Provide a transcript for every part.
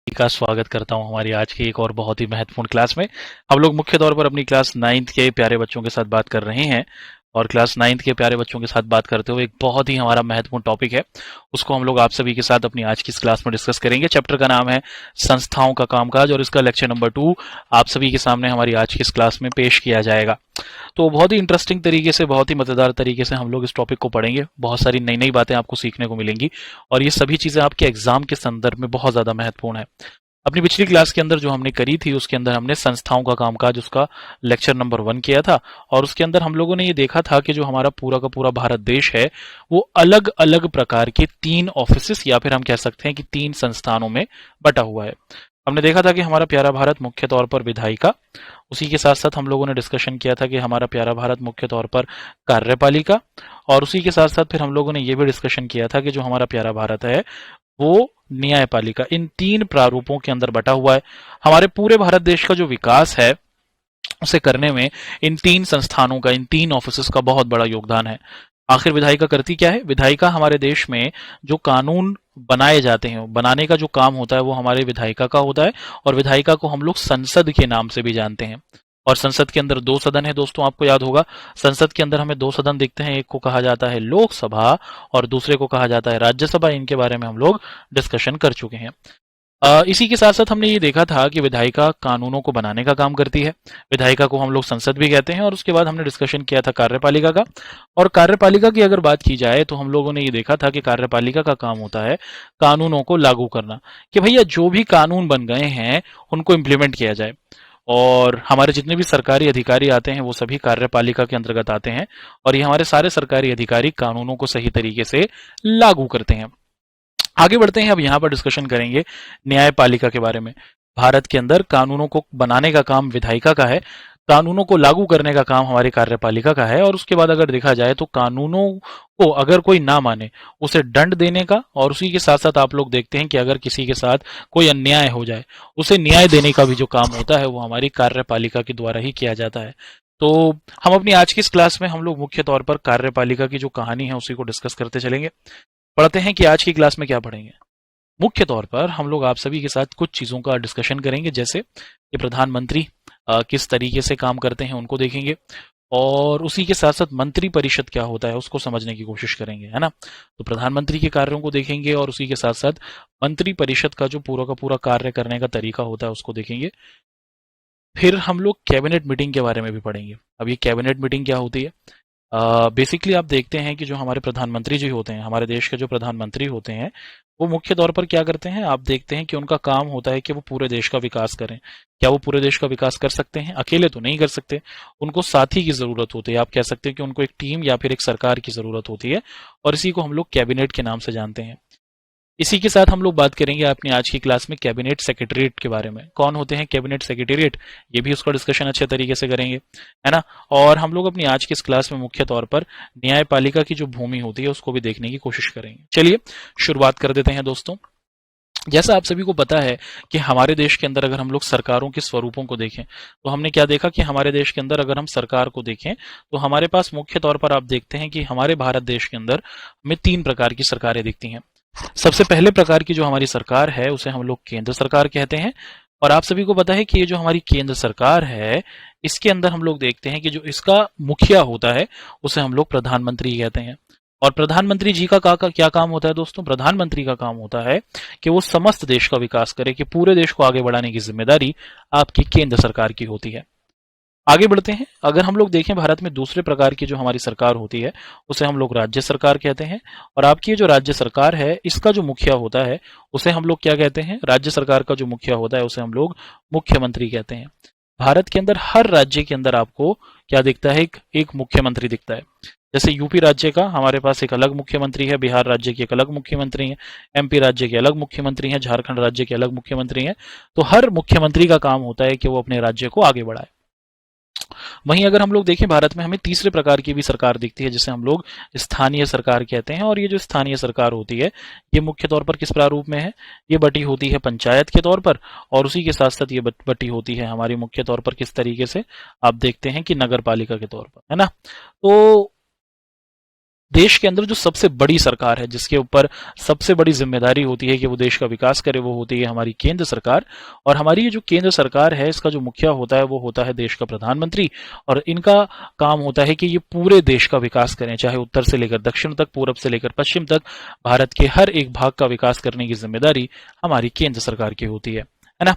का स्वागत करता हूं हमारी आज की एक और बहुत ही महत्वपूर्ण क्लास में। हम लोग मुख्य तौर पर अपनी क्लास 9th के प्यारे बच्चों के साथ बात कर रहे हैं और क्लास 9th के प्यारे बच्चों के साथ बात करते हुए एक बहुत ही हमारा महत्वपूर्ण टॉपिक है, उसको हम लोग आप सभी के साथ अपनी आज की इस क्लास में डिस्कस करेंगे। चैप्टर का नाम है संस्थाओं का कामकाज और इसका लेक्चर नंबर 2 आप सभी के सामने हमारी आज की इस क्लास में पेश किया जाएगा। तो बहुत ही इंटरेस्टिंग तरीके से, बहुत ही मजेदार तरीके से हम लोग इस टॉपिक को पढ़ेंगे। बहुत सारी नई नई बातें आपको सीखने को मिलेंगी और ये सभी चीजें आपके एग्जाम के संदर्भ में बहुत ज्यादा महत्वपूर्ण है। अपनी पिछली क्लास के अंदर जो हमने करी थी उसके अंदर हमने संस्थाओं का कामकाज उसका लेक्चर नंबर 1 किया था और उसके अंदर हम लोगों ने ये देखा था कि जो हमारा पूरा का पूरा भारत देश है वो अलग अलग प्रकार के 3 ऑफिसेस या फिर हम कह सकते हैं कि 3 संस्थानों में बटा हुआ है। हमने देखा था कि हमारा प्यारा भारत मुख्य तौर पर विधायिका, उसी के साथ साथ हम लोगों ने डिस्कशन किया था कि हमारा प्यारा भारत मुख्य तौर पर कार्यपालिका, और उसी के साथ साथ फिर हम लोगों ने ये भी डिस्कशन किया था कि जो हमारा प्यारा भारत है वो न्यायपालिका, इन 3 प्रारूपों के अंदर बटा हुआ है। हमारे पूरे भारत देश का जो विकास है उसे करने में इन 3 संस्थानों का, इन 3 ऑफिसेस का बहुत बड़ा योगदान है। आखिर विधायिका करती क्या है? विधायिका हमारे देश में जो कानून बनाए जाते हैं, बनाने का जो काम होता है वो हमारे विधायिका का होता है और विधायिका को हम लोग संसद के नाम से भी जानते हैं। और संसद के अंदर 2 सदन है दोस्तों, आपको याद होगा। संसद के अंदर हमें 2 सदन दिखते हैं, एक को कहा जाता है लोकसभा और दूसरे को कहा जाता है राज्यसभा। इनके बारे में हम लोग डिस्कशन कर चुके हैं। इसी के साथ साथ हमने ये देखा था कि विधायिका कानूनों को बनाने का काम करती है, विधायिका को हम लोग संसद भी कहते हैं। और उसके बाद हमने डिस्कशन किया था कार्यपालिका का, और कार्यपालिका की अगर बात की जाए तो हम लोगों ने ये देखा था कि कार्यपालिका का काम होता है कानूनों को लागू करना, कि भैया जो भी कानून बन गए हैं उनको इम्प्लीमेंट किया जाए। और हमारे जितने भी सरकारी अधिकारी आते हैं वो सभी कार्यपालिका के अंतर्गत आते हैं और ये हमारे सारे सरकारी अधिकारी कानूनों को सही तरीके से लागू करते हैं। आगे बढ़ते हैं, अब यहाँ पर डिस्कशन करेंगे न्यायपालिका के बारे में। भारत के अंदर कानूनों को बनाने का काम विधायिका का है, कानूनों को लागू करने का काम हमारी कार्यपालिका का है। और उसके बाद अगर देखा जाए तो कानूनों को अगर कोई ना माने उसे दंड देने का, और उसी के साथ साथ आप लोग देखते हैं कि अगर किसी के साथ कोई अन्याय हो जाए उसे न्याय देने का भी जो काम होता है वो हमारी कार्यपालिका के द्वारा ही किया जाता है। तो हम अपनी आज की इस क्लास में हम लोग मुख्य तौर पर कार्यपालिका की जो कहानी है उसी को डिस्कस करते चलेंगे। पढ़ते हैं कि आज की क्लास में क्या पढ़ेंगे। मुख्य तौर पर हम लोग आप सभी के साथ कुछ चीजों का डिस्कशन करेंगे, जैसे कि प्रधानमंत्री किस तरीके से काम करते हैं उनको देखेंगे, और उसी के साथ साथ मंत्री परिषद क्या होता है उसको समझने की कोशिश करेंगे, है ना। तो प्रधानमंत्री के कार्यों को देखेंगे और उसी के साथ साथ मंत्री परिषद का पूरा कार्य करने का तरीका होता है उसको देखेंगे। फिर हम लोग कैबिनेट मीटिंग के बारे में भी पढ़ेंगे। अब ये कैबिनेट मीटिंग क्या होती है? बेसिकली आप देखते हैं कि जो हमारे प्रधानमंत्री जी होते हैं, हमारे देश के जो प्रधानमंत्री होते हैं, वो मुख्य तौर पर क्या करते हैं? आप देखते हैं कि उनका काम होता है कि वो पूरे देश का विकास करें। क्या वो पूरे देश का विकास कर सकते हैं? अकेले तो नहीं कर सकते, उनको साथी की जरूरत होती है। आप कह सकते हैं कि उनको एक टीम या फिर एक सरकार की जरूरत होती है, और इसी को हम लोग कैबिनेट के नाम से जानते हैं। इसी के साथ हम लोग बात करेंगे अपनी आज की क्लास में कैबिनेट सेक्रेटरीट के बारे में। कौन होते हैं कैबिनेट सेक्रेटरीट? ये भी उसका डिस्कशन अच्छे तरीके से करेंगे, है ना। और हम लोग अपनी आज की इस क्लास में मुख्य तौर पर न्यायपालिका की जो भूमि होती है उसको भी देखने की कोशिश करेंगे। चलिए शुरुआत कर देते हैं दोस्तों। जैसा आप सभी को पता है कि हमारे देश के अंदर अगर हम लोग सरकारों के स्वरूपों को देखें तो हमने क्या देखा कि हमारे देश के अंदर अगर हम सरकार को देखें तो हमारे पास मुख्य तौर पर आप देखते हैं कि हमारे भारत देश के अंदर हमें 3 प्रकार की सरकारें दिखती हैं। सबसे पहले प्रकार की जो हमारी सरकार है उसे हम लोग केंद्र सरकार कहते हैं। और आप सभी को पता है कि ये जो हमारी केंद्र सरकार है इसके अंदर हम लोग देखते हैं कि जो इसका मुखिया होता है उसे हम लोग प्रधानमंत्री कहते हैं। और प्रधानमंत्री जी का क्या काम होता है दोस्तों? प्रधानमंत्री का काम होता है कि वो समस्त देश का विकास करे, कि पूरे देश को आगे बढ़ाने की जिम्मेदारी आपकी केंद्र सरकार की होती है। आगे बढ़ते हैं, अगर हम लोग देखें भारत में दूसरे प्रकार की जो हमारी सरकार होती है उसे हम लोग राज्य सरकार कहते हैं। और आपकी ये जो राज्य सरकार है इसका जो मुखिया होता है उसे हम लोग क्या कहते हैं? राज्य सरकार का जो मुखिया होता है उसे हम लोग मुख्यमंत्री कहते हैं। भारत के अंदर हर राज्य के अंदर आपको क्या दिखता है? एक मुख्यमंत्री दिखता है। जैसे यूपी राज्य का हमारे पास एक अलग मुख्यमंत्री है, बिहार राज्य के एक अलग मुख्यमंत्री है, एमपी राज्य के अलग मुख्यमंत्री हैं, झारखंड राज्य के अलग मुख्यमंत्री हैं। तो हर मुख्यमंत्री का काम होता है कि वो अपने राज्य को आगे बढ़ाए। वहीं अगर हम लोग देखें भारत में हमें तीसरे प्रकार की भी सरकार दिखती है जिसे हम लोग स्थानीय सरकार कहते हैं। और ये जो स्थानीय सरकार होती है ये मुख्य तौर पर किस प्रारूप में है? ये बटी होती है पंचायत के तौर पर, और उसी के साथ साथ ये बटी होती है हमारी मुख्य तौर पर किस तरीके से? आप देखते हैं कि नगर पालिका के तौर पर, है ना। तो देश के अंदर जो सबसे बड़ी सरकार है, जिसके ऊपर सबसे बड़ी जिम्मेदारी होती है कि वो देश का विकास करे, वो होती है हमारी केंद्र सरकार। और हमारी ये जो केंद्र सरकार है, इसका जो मुखिया होता है वो होता है देश का प्रधानमंत्री। और इनका काम होता है कि ये पूरे देश का विकास करें, चाहे उत्तर से लेकर दक्षिण तक, पूरब से लेकर पश्चिम तक, भारत के हर एक भाग का विकास करने की जिम्मेदारी हमारी केंद्र सरकार की होती है ना।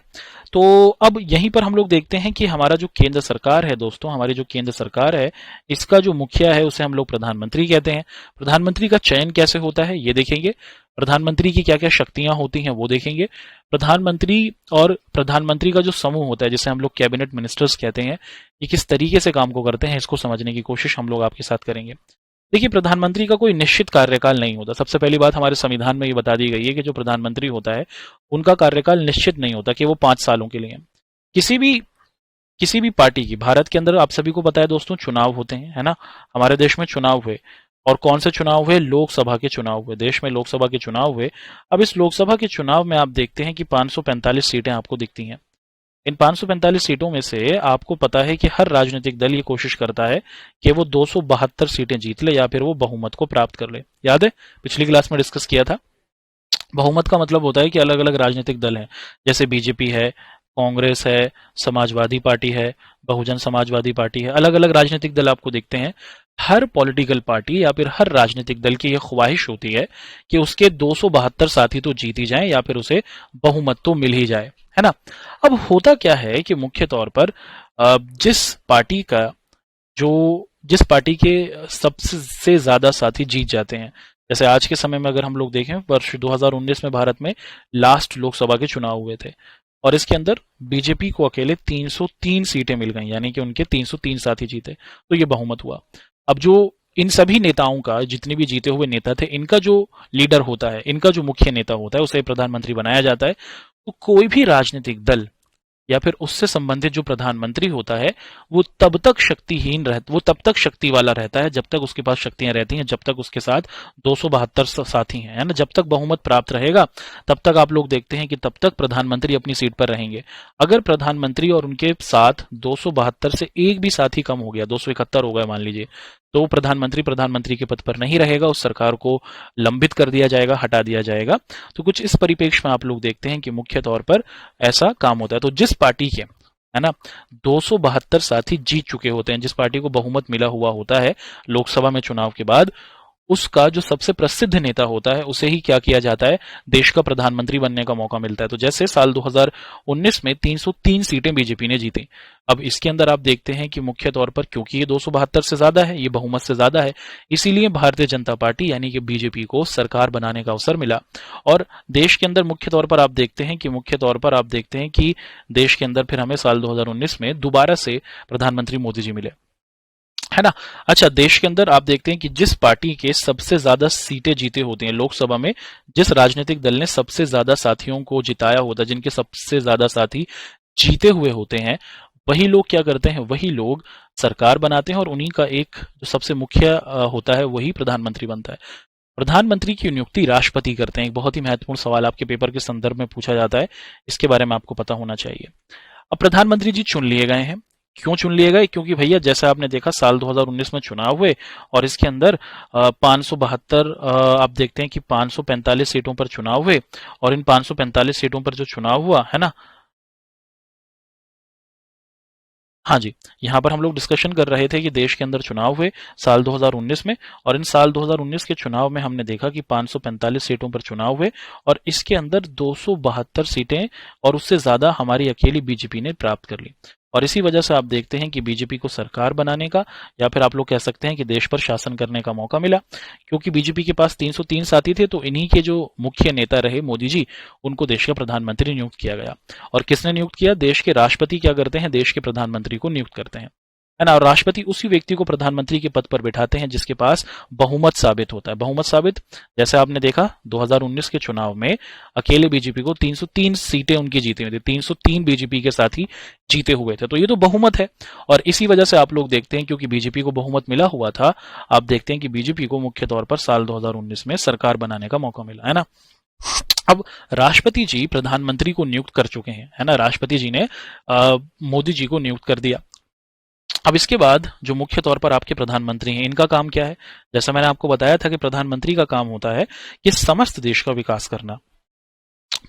तो अब यहीं पर हम लोग देखते हैं कि हमारा जो केंद्र सरकार है दोस्तों, हमारी जो केंद्र सरकार है, इसका जो मुखिया है उसे हम लोग प्रधानमंत्री कहते हैं। प्रधानमंत्री का चयन कैसे होता है ये देखेंगे, प्रधानमंत्री की क्या क्या शक्तियां होती हैं वो देखेंगे। प्रधानमंत्री और प्रधानमंत्री का जो समूह होता है, जिसे हम लोग कैबिनेट मिनिस्टर्स कहते हैं, ये किस तरीके से काम को करते हैं, इसको समझने की कोशिश हम लोग आपके साथ करेंगे। देखिए, प्रधानमंत्री का कोई निश्चित कार्यकाल नहीं होता। सबसे पहली बात हमारे संविधान में ये बता दी गई है कि जो प्रधानमंत्री होता है उनका कार्यकाल निश्चित नहीं होता कि वो 5 सालों के लिए है। किसी भी पार्टी की, भारत के अंदर आप सभी को पता है दोस्तों, चुनाव होते हैं, है ना। हमारे देश में चुनाव हुए, और कौन से चुनाव हुए? लोकसभा के चुनाव हुए। देश में लोकसभा के चुनाव हुए। अब इस लोकसभा के चुनाव में आप देखते हैं कि 545 सीटें आपको दिखती हैं। इन 545 सीटों में से आपको पता है कि हर राजनीतिक दल ये कोशिश करता है कि वो 272 सीटें जीत ले या फिर वो बहुमत को प्राप्त कर ले। याद है, पिछली क्लास में डिस्कस किया था। बहुमत का मतलब होता है कि अलग अलग राजनीतिक दल हैं, जैसे बीजेपी है, कांग्रेस है, समाजवादी पार्टी है, बहुजन समाजवादी पार्टी है, अलग अलग राजनीतिक दल आपको दिखते हैं। हर पॉलिटिकल पार्टी या फिर हर राजनीतिक दल की यह ख्वाहिश होती है कि उसके 272 साथी तो जीत ही जाएं या फिर उसे बहुमत तो मिल ही जाए, है ना। अब होता क्या है कि मुख्य तौर पर जिस पार्टी के सबसे ज्यादा साथी जीत जाते हैं, जैसे आज के समय में अगर हम लोग देखें, वर्ष 2019 में भारत में लास्ट लोकसभा के चुनाव हुए थे और इसके अंदर बीजेपी को अकेले 303 सीटें मिल गई, यानी कि उनके 303 साथी जीते, तो ये बहुमत हुआ। अब जो इन सभी नेताओं का, जितने भी जीते हुए नेता थे, इनका जो लीडर होता है, इनका जो मुख्य नेता होता है, उसे प्रधानमंत्री बनाया जाता है। तो कोई भी राजनीतिक दल या फिर उससे संबंधित जो प्रधानमंत्री होता है, वो तब तक शक्ति वाला रहता है जब तक उसके पास शक्तियां रहती हैं, जब तक उसके साथ 272 साथी हैं, है ना। जब तक बहुमत प्राप्त रहेगा तब तक आप लोग देखते हैं कि तब तक प्रधानमंत्री अपनी सीट पर रहेंगे। अगर प्रधानमंत्री और उनके साथ 272 से एक भी साथी कम हो गया, 271 हो गया मान लीजिए, तो प्रधानमंत्री के पद पर नहीं रहेगा, उस सरकार को लंबित कर दिया जाएगा, हटा दिया जाएगा। तो कुछ इस परिप्रेक्ष्य में आप लोग देखते हैं कि मुख्य तौर पर ऐसा काम होता है। तो जिस पार्टी के, है ना, 272 साथी जीत चुके होते हैं, जिस पार्टी को बहुमत मिला हुआ होता है लोकसभा में चुनाव के बाद, उसका जो सबसे प्रसिद्ध नेता होता है उसे ही क्या किया जाता है, देश का प्रधानमंत्री बनने का मौका मिलता है। तो जैसे साल 2019 में 303 सीटें बीजेपी ने जीती। अब इसके अंदर आप देखते हैं कि मुख्य तौर पर, क्योंकि ये 272 से ज्यादा है, ये बहुमत से ज्यादा है, इसीलिए भारतीय जनता पार्टी यानी कि बीजेपी को सरकार बनाने का अवसर मिला। और देश के अंदर मुख्य तौर पर आप देखते हैं कि देश के अंदर फिर हमें साल 2019 में दोबारा से प्रधानमंत्री मोदी जी मिले, है ना। अच्छा, देश के अंदर आप देखते हैं कि जिस पार्टी के सबसे ज्यादा सीटें जीते होती हैं लोकसभा में, जिस राजनीतिक दल ने सबसे ज्यादा साथियों को जिताया होता है, जिनके सबसे ज्यादा साथी जीते हुए होते हैं, वही लोग क्या करते हैं, वही लोग सरकार बनाते हैं और उन्हीं का एक जो सबसे मुख्य होता है वही प्रधानमंत्री बनता है। प्रधानमंत्री की नियुक्ति राष्ट्रपति करते हैं। एक बहुत ही महत्वपूर्ण सवाल आपके पेपर के संदर्भ में पूछा जाता है, इसके बारे में आपको पता होना चाहिए। अब प्रधानमंत्री जी चुन लिए गए हैं। क्यों चुन लिए गए? क्योंकि भैया जैसा आपने देखा, साल 2019 में चुनाव हुए और इसके अंदर 572, आप देखते हैं कि 545 सीटों पर चुनाव हुए, और इन 545 सीटों पर जो चुनाव हुआ, है ना, हाँ जी, यहाँ पर हम लोग डिस्कशन कर रहे थे कि देश के अंदर चुनाव हुए साल 2019 में, और इन साल 2019 के चुनाव में हमने देखा कि 545 सीटों पर चुनाव हुए और इसके अंदर 272 सीटें और उससे ज्यादा हमारी अकेली बीजेपी ने प्राप्त कर ली। और इसी वजह से आप देखते हैं कि बीजेपी को सरकार बनाने का, या फिर आप लोग कह सकते हैं कि देश पर शासन करने का मौका मिला, क्योंकि बीजेपी के पास 303 साथी थे। तो इन्हीं के जो मुख्य नेता रहे मोदी जी, उनको देश का प्रधानमंत्री नियुक्त किया गया। और किसने नियुक्त किया? देश के राष्ट्रपति क्या करते हैं, देश के प्रधानमंत्री को नियुक्त करते हैं, है ना। और राष्ट्रपति उसी व्यक्ति को प्रधानमंत्री के पद पर बैठाते हैं जिसके पास बहुमत साबित होता है। बहुमत साबित, जैसे आपने देखा 2019 के चुनाव में अकेले बीजेपी को 303 सीटें उनकी जीती हुई थी, 303 बीजेपी के साथ ही जीते हुए थे, तो ये तो बहुमत है। और इसी वजह से आप लोग देखते हैं, क्योंकि बीजेपी को बहुमत मिला हुआ था, आप देखते हैं कि बीजेपी को मुख्य तौर पर साल 2019 में सरकार बनाने का मौका मिला, है ना। अब राष्ट्रपति जी प्रधानमंत्री को नियुक्त कर चुके हैं, है ना। राष्ट्रपति जी ने मोदी जी को नियुक्त कर दिया। अब इसके बाद जो मुख्य तौर पर आपके प्रधानमंत्री हैं, इनका काम क्या है? जैसा मैंने आपको बताया था कि प्रधानमंत्री का काम होता है कि समस्त देश का विकास करना।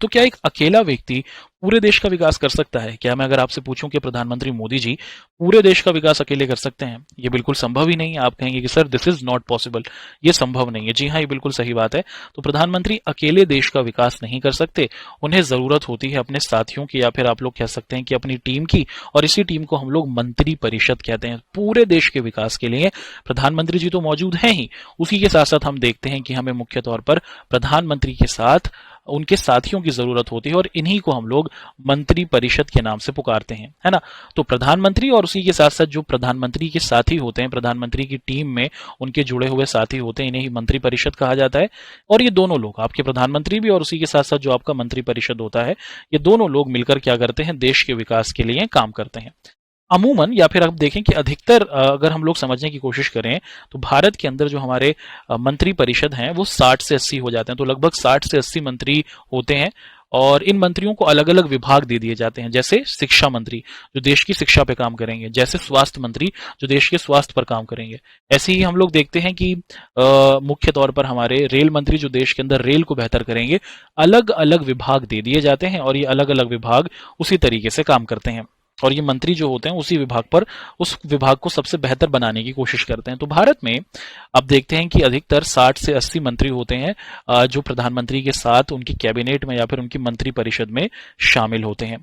तो क्या एक अकेला व्यक्ति पूरे देश का विकास कर सकता है? क्या मैं अगर आपसे पूछूं कि प्रधानमंत्री मोदी जी पूरे देश का विकास अकेले कर सकते हैं? ये बिल्कुल संभव ही नहीं है। आप कहेंगे कि sir this is not possible, ये संभव नहीं है। जी हाँ, ये बिल्कुल सही बात है। तो प्रधानमंत्री अकेले देश का विकास नहीं कर सकते, उन्हें जरूरत होती है अपने साथियों की, या फिर आप लोग कह सकते हैं कि अपनी टीम की, और इसी टीम को हम लोग मंत्री परिषद कहते हैं। पूरे देश के विकास के लिए प्रधानमंत्री जी तो मौजूद हैं ही, उसी के साथ साथ हम देखते हैं कि हमें मुख्य तौर पर प्रधानमंत्री के साथ उनके साथियों की जरूरत होती है, और इन्हीं को हम लोग मंत्री परिषद के नाम से पुकारते हैं, है ना। तो प्रधानमंत्री और उसी के साथ साथ जो प्रधानमंत्री के साथी होते हैं, प्रधानमंत्री की टीम में उनके जुड़े हुए साथी होते हैं, इन्हें ही मंत्री परिषद कहा जाता है। और ये दोनों लोग, आपके प्रधानमंत्री भी और उसी के साथ साथ जो आपका मंत्री परिषद होता है, ये दोनों लोग मिलकर क्या करते हैं? देश के विकास के लिए काम करते हैं। अमूमन, या फिर आप देखें कि अधिकतर, अगर हम लोग समझने की कोशिश करें तो भारत के अंदर जो हमारे मंत्री परिषद हैं वो 60 से 80 हो जाते हैं। तो लगभग 60 से 80 मंत्री होते हैं, और इन मंत्रियों को अलग अलग विभाग दे दिए जाते हैं। जैसे शिक्षा मंत्री जो देश की शिक्षा पे काम करेंगे, जैसे स्वास्थ्य मंत्री जो देश के स्वास्थ्य पर काम करेंगे। ऐसे ही हम लोग देखते हैं कि मुख्य तौर पर हमारे रेल मंत्री जो देश के अंदर रेल को बेहतर करेंगे। अलग अलग विभाग दे दिए जाते हैं, और ये अलग अलग विभाग उसी तरीके से काम करते हैं, और ये मंत्री जो होते हैं उसी विभाग पर, उस विभाग को सबसे बेहतर बनाने की कोशिश करते हैं। तो भारत में अब देखते हैं कि अधिकतर 60 से 80 मंत्री होते हैं, जो प्रधानमंत्री के साथ उनकी कैबिनेट में या फिर उनकी मंत्री परिषद में शामिल होते हैं,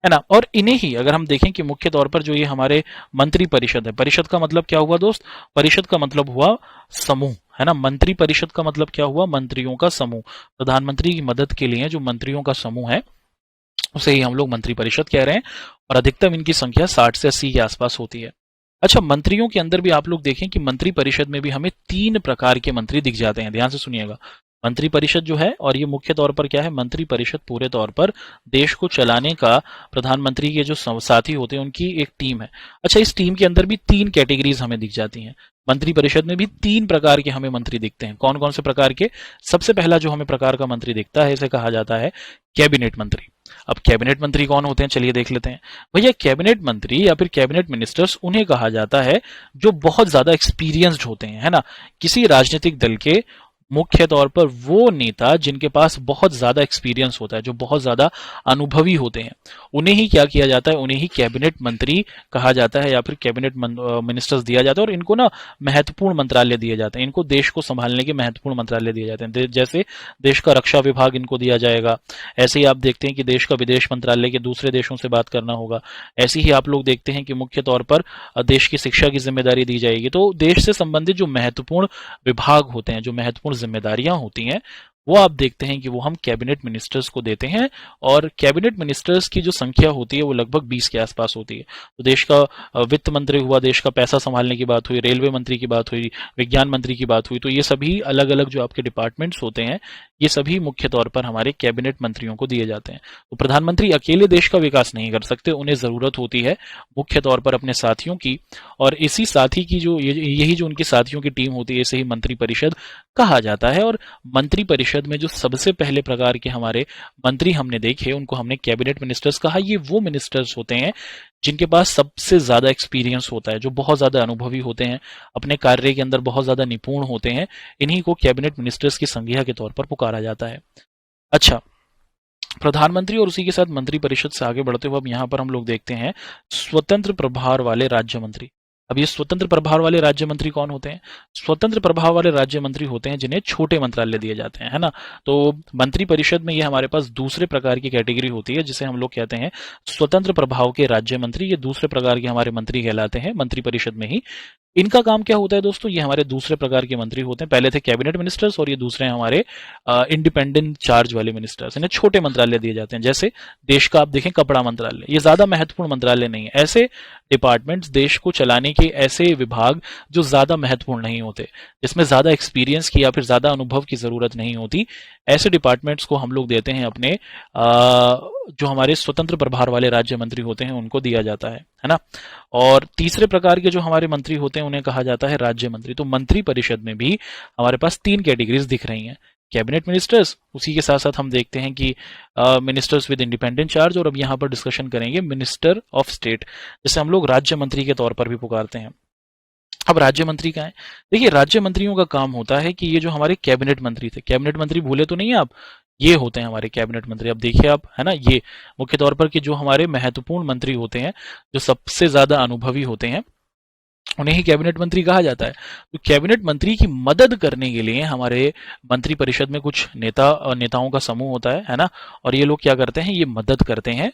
है ना। और इन्हें ही अगर हम देखें कि मुख्य तौर पर जो ये हमारे मंत्री परिषद है, परिषद का मतलब क्या हुआ दोस्त? परिषद का मतलब हुआ समूह, है ना। मंत्री परिषद का मतलब क्या हुआ? मंत्रियों का समूह। प्रधानमंत्री की मदद के लिए जो मंत्रियों का समूह है उसे ही हम लोग मंत्री परिषद कह रहे हैं, और अधिकतम इनकी संख्या 60 से 80 के आसपास होती है। अच्छा, मंत्रियों के अंदर भी आप लोग देखें कि मंत्री परिषद में भी हमें 3 प्रकार के मंत्री दिख जाते हैं। ध्यान से सुनिएगा। मंत्री परिषद जो है, और ये मुख्य तौर पर क्या है? मंत्री परिषद पूरे तौर पर देश को चलाने का प्रधानमंत्री के जो साथी होते हैं उनकी एक टीम है। अच्छा, इस टीम के अंदर भी 3 कैटेगरीज हमें दिख जाती हैं। मंत्री परिषद में भी 3 प्रकार के हमें मंत्री दिखते हैं। कौन कौन से प्रकार के? सबसे पहला जो हमें प्रकार का मंत्री दिखता है, इसे कहा जाता है कैबिनेट मंत्री। अब कैबिनेट मंत्री कौन होते हैं? चलिए देख लेते हैं। भैया, कैबिनेट मंत्री या फिर कैबिनेट मिनिस्टर्स उन्हें कहा जाता है जो बहुत ज्यादा एक्सपीरियंस्ड होते हैं, है ना। किसी राजनीतिक दल के मुख्य तौर पर वो नेता जिनके पास बहुत ज्यादा एक्सपीरियंस होता है, जो बहुत ज्यादा अनुभवी होते हैं, उन्हें ही क्या किया जाता है? उन्हें ही कैबिनेट मंत्री कहा जाता है, या फिर कैबिनेट मिनिस्टर्स दिया जाता है। और इनको ना महत्वपूर्ण मंत्रालय दिए जाते हैं, इनको देश को संभालने के महत्वपूर्ण मंत्रालय दिए जाते हैं। जैसे देश का रक्षा विभाग इनको दिया जाएगा। ऐसे ही आप देखते हैं कि देश का विदेश मंत्रालय के दूसरे देशों से बात करना होगा। ऐसे ही आप लोग देखते हैं कि मुख्य तौर पर देश की शिक्षा की जिम्मेदारी दी जाएगी। तो देश से संबंधित जो महत्वपूर्ण विभाग होते हैं, जो महत्वपूर्ण जिम्मेदारियां होती हैं, वो आप देखते हैं कि वो हम कैबिनेट मिनिस्टर्स को देते हैं। और कैबिनेट मिनिस्टर्स की जो संख्या होती है वो लगभग 20 के आसपास होती है। तो देश का वित्त मंत्री हुआ, देश का पैसा संभालने की बात हुई, रेलवे मंत्री की बात हुई, विज्ञान मंत्री की बात हुई, तो ये सभी अलग अलग जो आपके डिपार्टमेंट्स होते हैं, ये सभी मुख्य तौर पर हमारे कैबिनेट मंत्रियों को दिए जाते हैं। तो प्रधानमंत्री अकेले देश का विकास नहीं कर सकते, उन्हें जरूरत होती है मुख्य तौर पर अपने साथियों की, और इसी साथी की जो यही जो उनके साथियों की टीम होती है, इसे ही मंत्री परिषद कहा जाता है। और मंत्री परिषद में जो सबसे पहले प्रकार के हमारे मंत्री हमने देखे, उनको हमने कैबिनेट मिनिस्टर्स कहा। ये वो मिनिस्टर्स होते हैं जिनके पास सबसे ज्यादा एक्सपीरियंस होता है, जो बहुत ज्यादा अनुभवी होते हैं, अपने कार्य के अंदर बहुत ज्यादा निपुण होते हैं। इन्हीं को कैबिनेट मिनिस्टर्स की संज्ञा के तौर पर पुकारा जाता है। अच्छा, प्रधानमंत्री और उसी के साथ मंत्री परिषद से आगे बढ़ते हुए अब यहाँ पर हम लोग देखते हैं स्वतंत्र प्रभार वाले राज्य मंत्री। अब ये स्वतंत्र प्रभार वाले राज्य मंत्री कौन होते हैं? स्वतंत्र प्रभाव वाले राज्य मंत्री होते हैं जिन्हें छोटे मंत्रालय दिए जाते हैं, है ना। तो मंत्री परिषद में ये हमारे पास दूसरे प्रकार की कैटेगरी होती है, जिसे हम लोग कहते हैं स्वतंत्र प्रभाव के राज्य मंत्री। ये दूसरे प्रकार के हमारे मंत्री कहलाते हैं मंत्री परिषद में ही। इनका काम क्या होता है दोस्तों? ये हमारे दूसरे प्रकार के मंत्री होते हैं। पहले थे कैबिनेट मिनिस्टर्स, और ये दूसरे हैं हमारे इंडिपेंडेंट चार्ज वाले मिनिस्टर्स। इन्हें छोटे मंत्रालय दिए जाते हैं। जैसे देश का आप देखें कपड़ा मंत्रालय, ये ज्यादा महत्वपूर्ण मंत्रालय नहीं है। ऐसे डिपार्टमेंट्स, देश को चलाने के ऐसे विभाग जो ज्यादा महत्वपूर्ण नहीं होते, जिसमें ज्यादा एक्सपीरियंस की या फिर ज्यादा अनुभव की जरूरत नहीं होती, ऐसे डिपार्टमेंट्स को हम लोग देते हैं अपने जो हमारे स्वतंत्र प्रभार वाले राज्य मंत्री होते हैं उनको दिया जाता है ना। और तीसरे प्रकार के जो हमारे मंत्री होते हैं उन्हें कहा जाता है राज्य मंत्री। तो मंत्री परिषद में भी हमारे पास 3 कैटेगरीज दिख रही हैं। कैबिनेट मिनिस्टर्स, उसी के साथ साथ हम देखते हैं कि मिनिस्टर्स विद इंडिपेंडेंट चार्ज, और अब यहाँ पर डिस्कशन करेंगे मिनिस्टर ऑफ स्टेट, जिसे हम लोग राज्य मंत्री के तौर पर भी पुकारते हैं। अब राज्य मंत्री का है, देखिए राज्य मंत्रियों का काम होता है कि ये जो हमारे कैबिनेट मंत्री थे, कैबिनेट मंत्री भूले तो नहीं है आप, ये होते हैं हमारे कैबिनेट मंत्री। अब देखिए आप, है ना, ये मुख्य तौर पर कि जो हमारे महत्वपूर्ण मंत्री होते हैं, जो सबसे ज्यादा अनुभवी होते हैं, उन्हें ही कैबिनेट मंत्री कहा जाता है। तो कैबिनेट मंत्री की मदद करने के लिए हमारे मंत्री परिषद में कुछ नेताओं का समूह होता है ना, और ये लोग क्या करते हैं, ये मदद करते हैं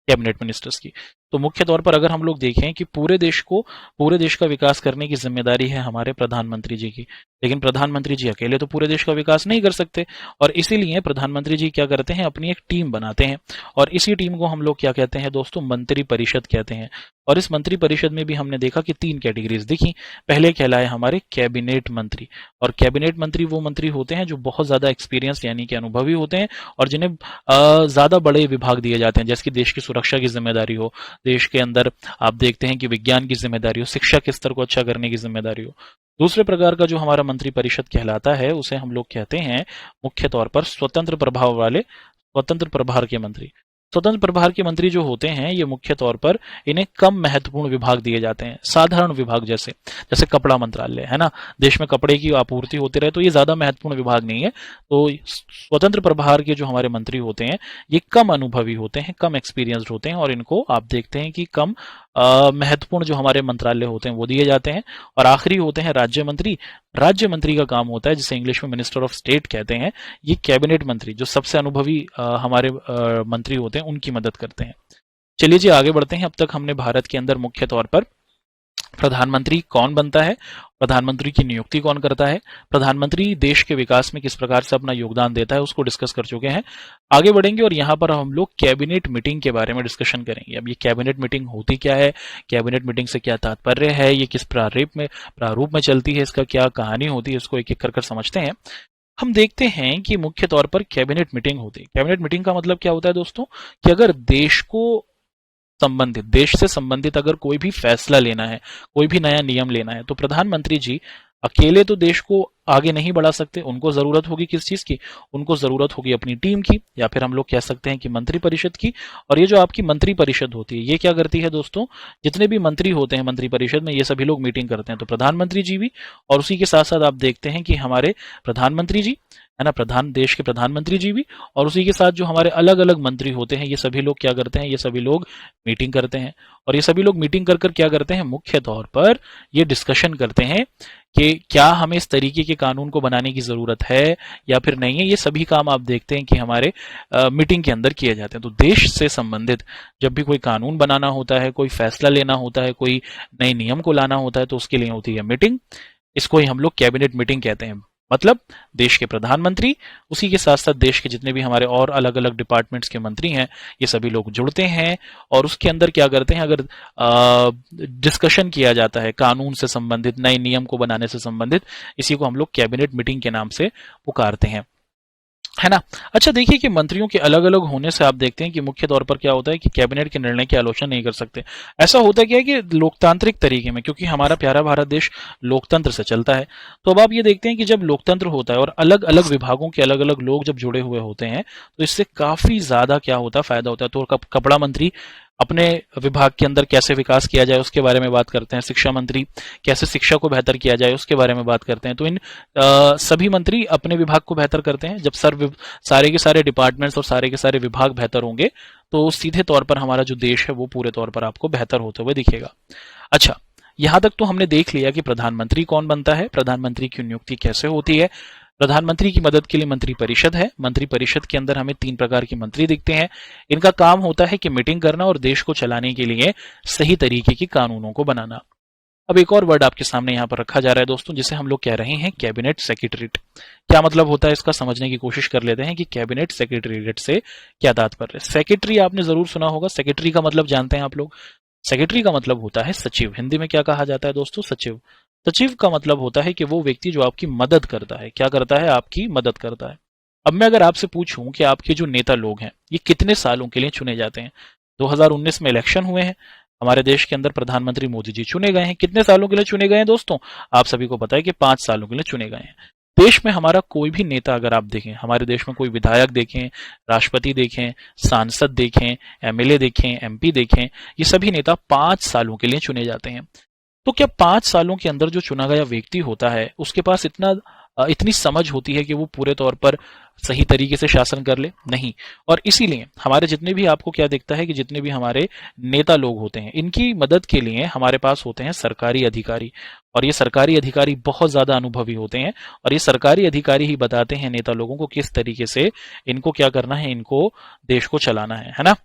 कैबिनेट मिनिस्टर्स की। तो मुख्य तौर पर अगर हम लोग देखें कि पूरे देश का विकास करने की जिम्मेदारी है हमारे प्रधानमंत्री जी की, लेकिन प्रधानमंत्री जी अकेले तो पूरे देश का विकास नहीं कर सकते, और इसीलिए प्रधानमंत्री जी क्या करते हैं, अपनी एक टीम बनाते हैं, और इसी टीम को हम लोग क्या कहते हैं दोस्तों, मंत्री परिषद कहते हैं। और इस मंत्री परिषद में भी हमने देखा कि 3 कैटेगरीज दिखी। पहले कहलाए हमारे कैबिनेट मंत्री, और कैबिनेट मंत्री वो मंत्री होते हैं जो बहुत ज्यादा एक्सपीरियंस यानी कि अनुभवी होते हैं, और जिन्हें ज्यादा बड़े विभाग दिए जाते हैं, जैसे कि देश की सुरक्षा की जिम्मेदारी हो, देश के अंदर आप देखते हैं कि विज्ञान की जिम्मेदारी हो, शिक्षा के स्तर को अच्छा करने की जिम्मेदारी हो। दूसरे प्रकार का जो हमारा मंत्री परिषद कहलाता है, उसे हम लोग कहते हैं मुख्य तौर पर स्वतंत्र प्रभार के मंत्री। स्वतंत्र प्रभार के मंत्री जो होते हैं, ये मुख्य तौर पर इन्हें कम महत्वपूर्ण विभाग दिए जाते हैं, साधारण विभाग जैसे कपड़ा मंत्रालय, है ना, देश में कपड़े की आपूर्ति होती रहे, तो ये ज्यादा महत्वपूर्ण विभाग नहीं है। तो स्वतंत्र प्रभार के जो हमारे मंत्री होते हैं, ये कम अनुभवी होते हैं, कम एक्सपीरियंस्ड होते हैं, और इनको आप देखते हैं कि कम महत्वपूर्ण जो हमारे मंत्रालय होते हैं वो दिए जाते हैं। और आखिरी होते हैं राज्य मंत्री। राज्य मंत्री का काम होता है, जिसे इंग्लिश में मिनिस्टर ऑफ स्टेट कहते हैं, ये कैबिनेट मंत्री जो सबसे अनुभवी हमारे मंत्री होते हैं, उनकी मदद करते हैं। चलिए जी आगे बढ़ते हैं। अब तक हमने भारत के अंदर मुख्य तौर पर प्रधानमंत्री कौन बनता है, प्रधानमंत्री की नियुक्ति कौन करता है, प्रधानमंत्री देश के विकास में किस प्रकार से अपना योगदान देता है, उसको डिस्कस कर चुके हैं। आगे बढ़ेंगे और यहाँ पर हम लोग कैबिनेट मीटिंग के बारे में डिस्कशन करेंगे। अब ये कैबिनेट मीटिंग होती क्या है, कैबिनेट मीटिंग से क्या तात्पर्य है, ये किस प्रारूप में चलती है, इसका क्या कहानी होती है, इसको एक एक कर समझते हैं। हम देखते हैं कि मुख्य तौर पर कैबिनेट मीटिंग होती है। कैबिनेट मीटिंग का मतलब क्या होता है दोस्तों, कि अगर देश से संबंधित अगर कोई भी फैसला लेना है, कोई भी नया नियम लेना है, तो प्रधानमंत्री जी अकेले तो देश को आगे नहीं बढ़ा सकते। उनको जरूरत होगी किस चीज की, उनको जरूरत होगी अपनी टीम की, या फिर हम लोग कह सकते हैं कि मंत्री परिषद की। और ये जो आपकी मंत्री परिषद होती है, ये क्या करती है दोस्तों, जितने भी मंत्री होते हैं मंत्री परिषद में, ये सभी लोग मीटिंग करते हैं। तो प्रधानमंत्री जी भी, और उसी के साथ साथ आप देखते हैं कि हमारे प्रधानमंत्री जी, है ना, देश के प्रधानमंत्री जी भी, और उसी के साथ जो हमारे अलग अलग मंत्री होते हैं, ये सभी लोग क्या करते हैं, ये सभी लोग मीटिंग करते हैं। और ये सभी लोग मीटिंग कर क्या करते हैं, मुख्य तौर पर ये डिस्कशन करते हैं कि क्या हमें इस तरीके के कानून को बनाने की जरूरत है या फिर नहीं है। ये सभी काम आप देखते हैं कि हमारे मीटिंग के अंदर किए जाते हैं। तो देश से संबंधित जब भी कोई कानून बनाना होता है, कोई फैसला लेना होता है, कोई नए नियम को लाना होता है, तो उसके लिए होती है मीटिंग। इसको ही हम लोग कैबिनेट मीटिंग कहते हैं। मतलब देश के प्रधानमंत्री, उसी के साथ साथ देश के जितने भी हमारे और अलग अलग डिपार्टमेंट्स के मंत्री हैं, ये सभी लोग जुड़ते हैं, और उसके अंदर क्या करते हैं, अगर डिस्कशन किया जाता है कानून से संबंधित, नए नियम को बनाने से संबंधित, इसी को हम लोग कैबिनेट मीटिंग के नाम से पुकारते हैं, है ना। अच्छा देखिए कि मंत्रियों के अलग अलग होने से आप देखते हैं कि मुख्य तौर पर क्या होता है कि कैबिनेट के निर्णय की आलोचना नहीं कर सकते। ऐसा होता क्या है कि लोकतांत्रिक तरीके में, क्योंकि हमारा प्यारा भारत देश लोकतंत्र से चलता है, तो अब आप ये देखते हैं कि जब लोकतंत्र होता है और अलग अलग विभागों के अलग अलग लोग जब जुड़े हुए होते हैं, तो इससे काफी ज्यादा क्या होता है, फायदा होता है। तो कपड़ा मंत्री अपने विभाग के अंदर कैसे विकास किया जाए उसके बारे में बात करते हैं, शिक्षा मंत्री कैसे शिक्षा को बेहतर किया जाए उसके बारे में बात करते हैं। तो इन सभी मंत्री अपने विभाग को बेहतर करते हैं। जब सारे के सारे डिपार्टमेंट्स और सारे के सारे विभाग बेहतर होंगे, तो सीधे तौर पर हमारा जो देश है वो पूरे तौर पर आपको बेहतर होते हुए दिखेगा। अच्छा, यहां तक तो हमने देख लिया कि प्रधानमंत्री कौन बनता है, प्रधानमंत्री की नियुक्ति कैसे होती है। प्रधानमंत्री की मदद के लिए मंत्री परिषद है। मंत्री परिषद के अंदर हमें 3 प्रकार के मंत्री दिखते हैं। इनका काम होता है कि मीटिंग करना और देश को चलाने के लिए सही तरीके के कानूनों को बनाना। अब एक और वर्ड आपके सामने यहाँ पर रखा जा रहा है दोस्तों, जिसे हम लोग कह रहे हैं कैबिनेट सेक्रेटरीट। क्या मतलब होता है इसका, समझने की कोशिश कर लेते हैं कि कैबिनेट सेक्रेटरीट से क्या तात्पर्य। सेक्रेटरी आपने जरूर सुना होगा। सेक्रेटरी का मतलब जानते हैं आप लोग। सेक्रेटरी का मतलब होता है सचिव। हिंदी में क्या कहा जाता है दोस्तों, सचिव। सचिव का मतलब होता है कि वो व्यक्ति जो आपकी मदद करता है। क्या करता है, आपकी मदद करता है। अब मैं अगर आपसे पूछूं कि आपके जो नेता लोग हैं ये कितने सालों के लिए चुने जाते हैं। 2019 में इलेक्शन हुए हैं, हमारे देश के अंदर प्रधानमंत्री मोदी जी चुने गए हैं। कितने सालों के लिए चुने गए हैं दोस्तों, आप सभी को पता है कि 5 सालों के लिए चुने गए हैं। देश में हमारा कोई भी नेता अगर आप देखें, हमारे देश में कोई विधायक देखें, राष्ट्रपति देखें, सांसद देखें, एमएलए देखें, एमपी देखें, ये सभी नेता 5 सालों के लिए चुने जाते हैं। तो क्या 5 सालों के अंदर जो चुना गया व्यक्ति होता है उसके पास इतनी समझ होती है कि वो पूरे तौर पर सही तरीके से शासन कर ले? नहीं। और इसीलिए हमारे जितने भी, आपको क्या दिखता है कि जितने भी हमारे नेता लोग होते हैं, इनकी मदद के लिए हमारे पास होते हैं सरकारी अधिकारी, और ये सरकारी अधिकारी बहुत ज्यादा अनुभवी होते हैं, और ये सरकारी अधिकारी ही बताते हैं नेता लोगों को किस तरीके से इनको क्या करना है, इनको देश को चलाना है ना।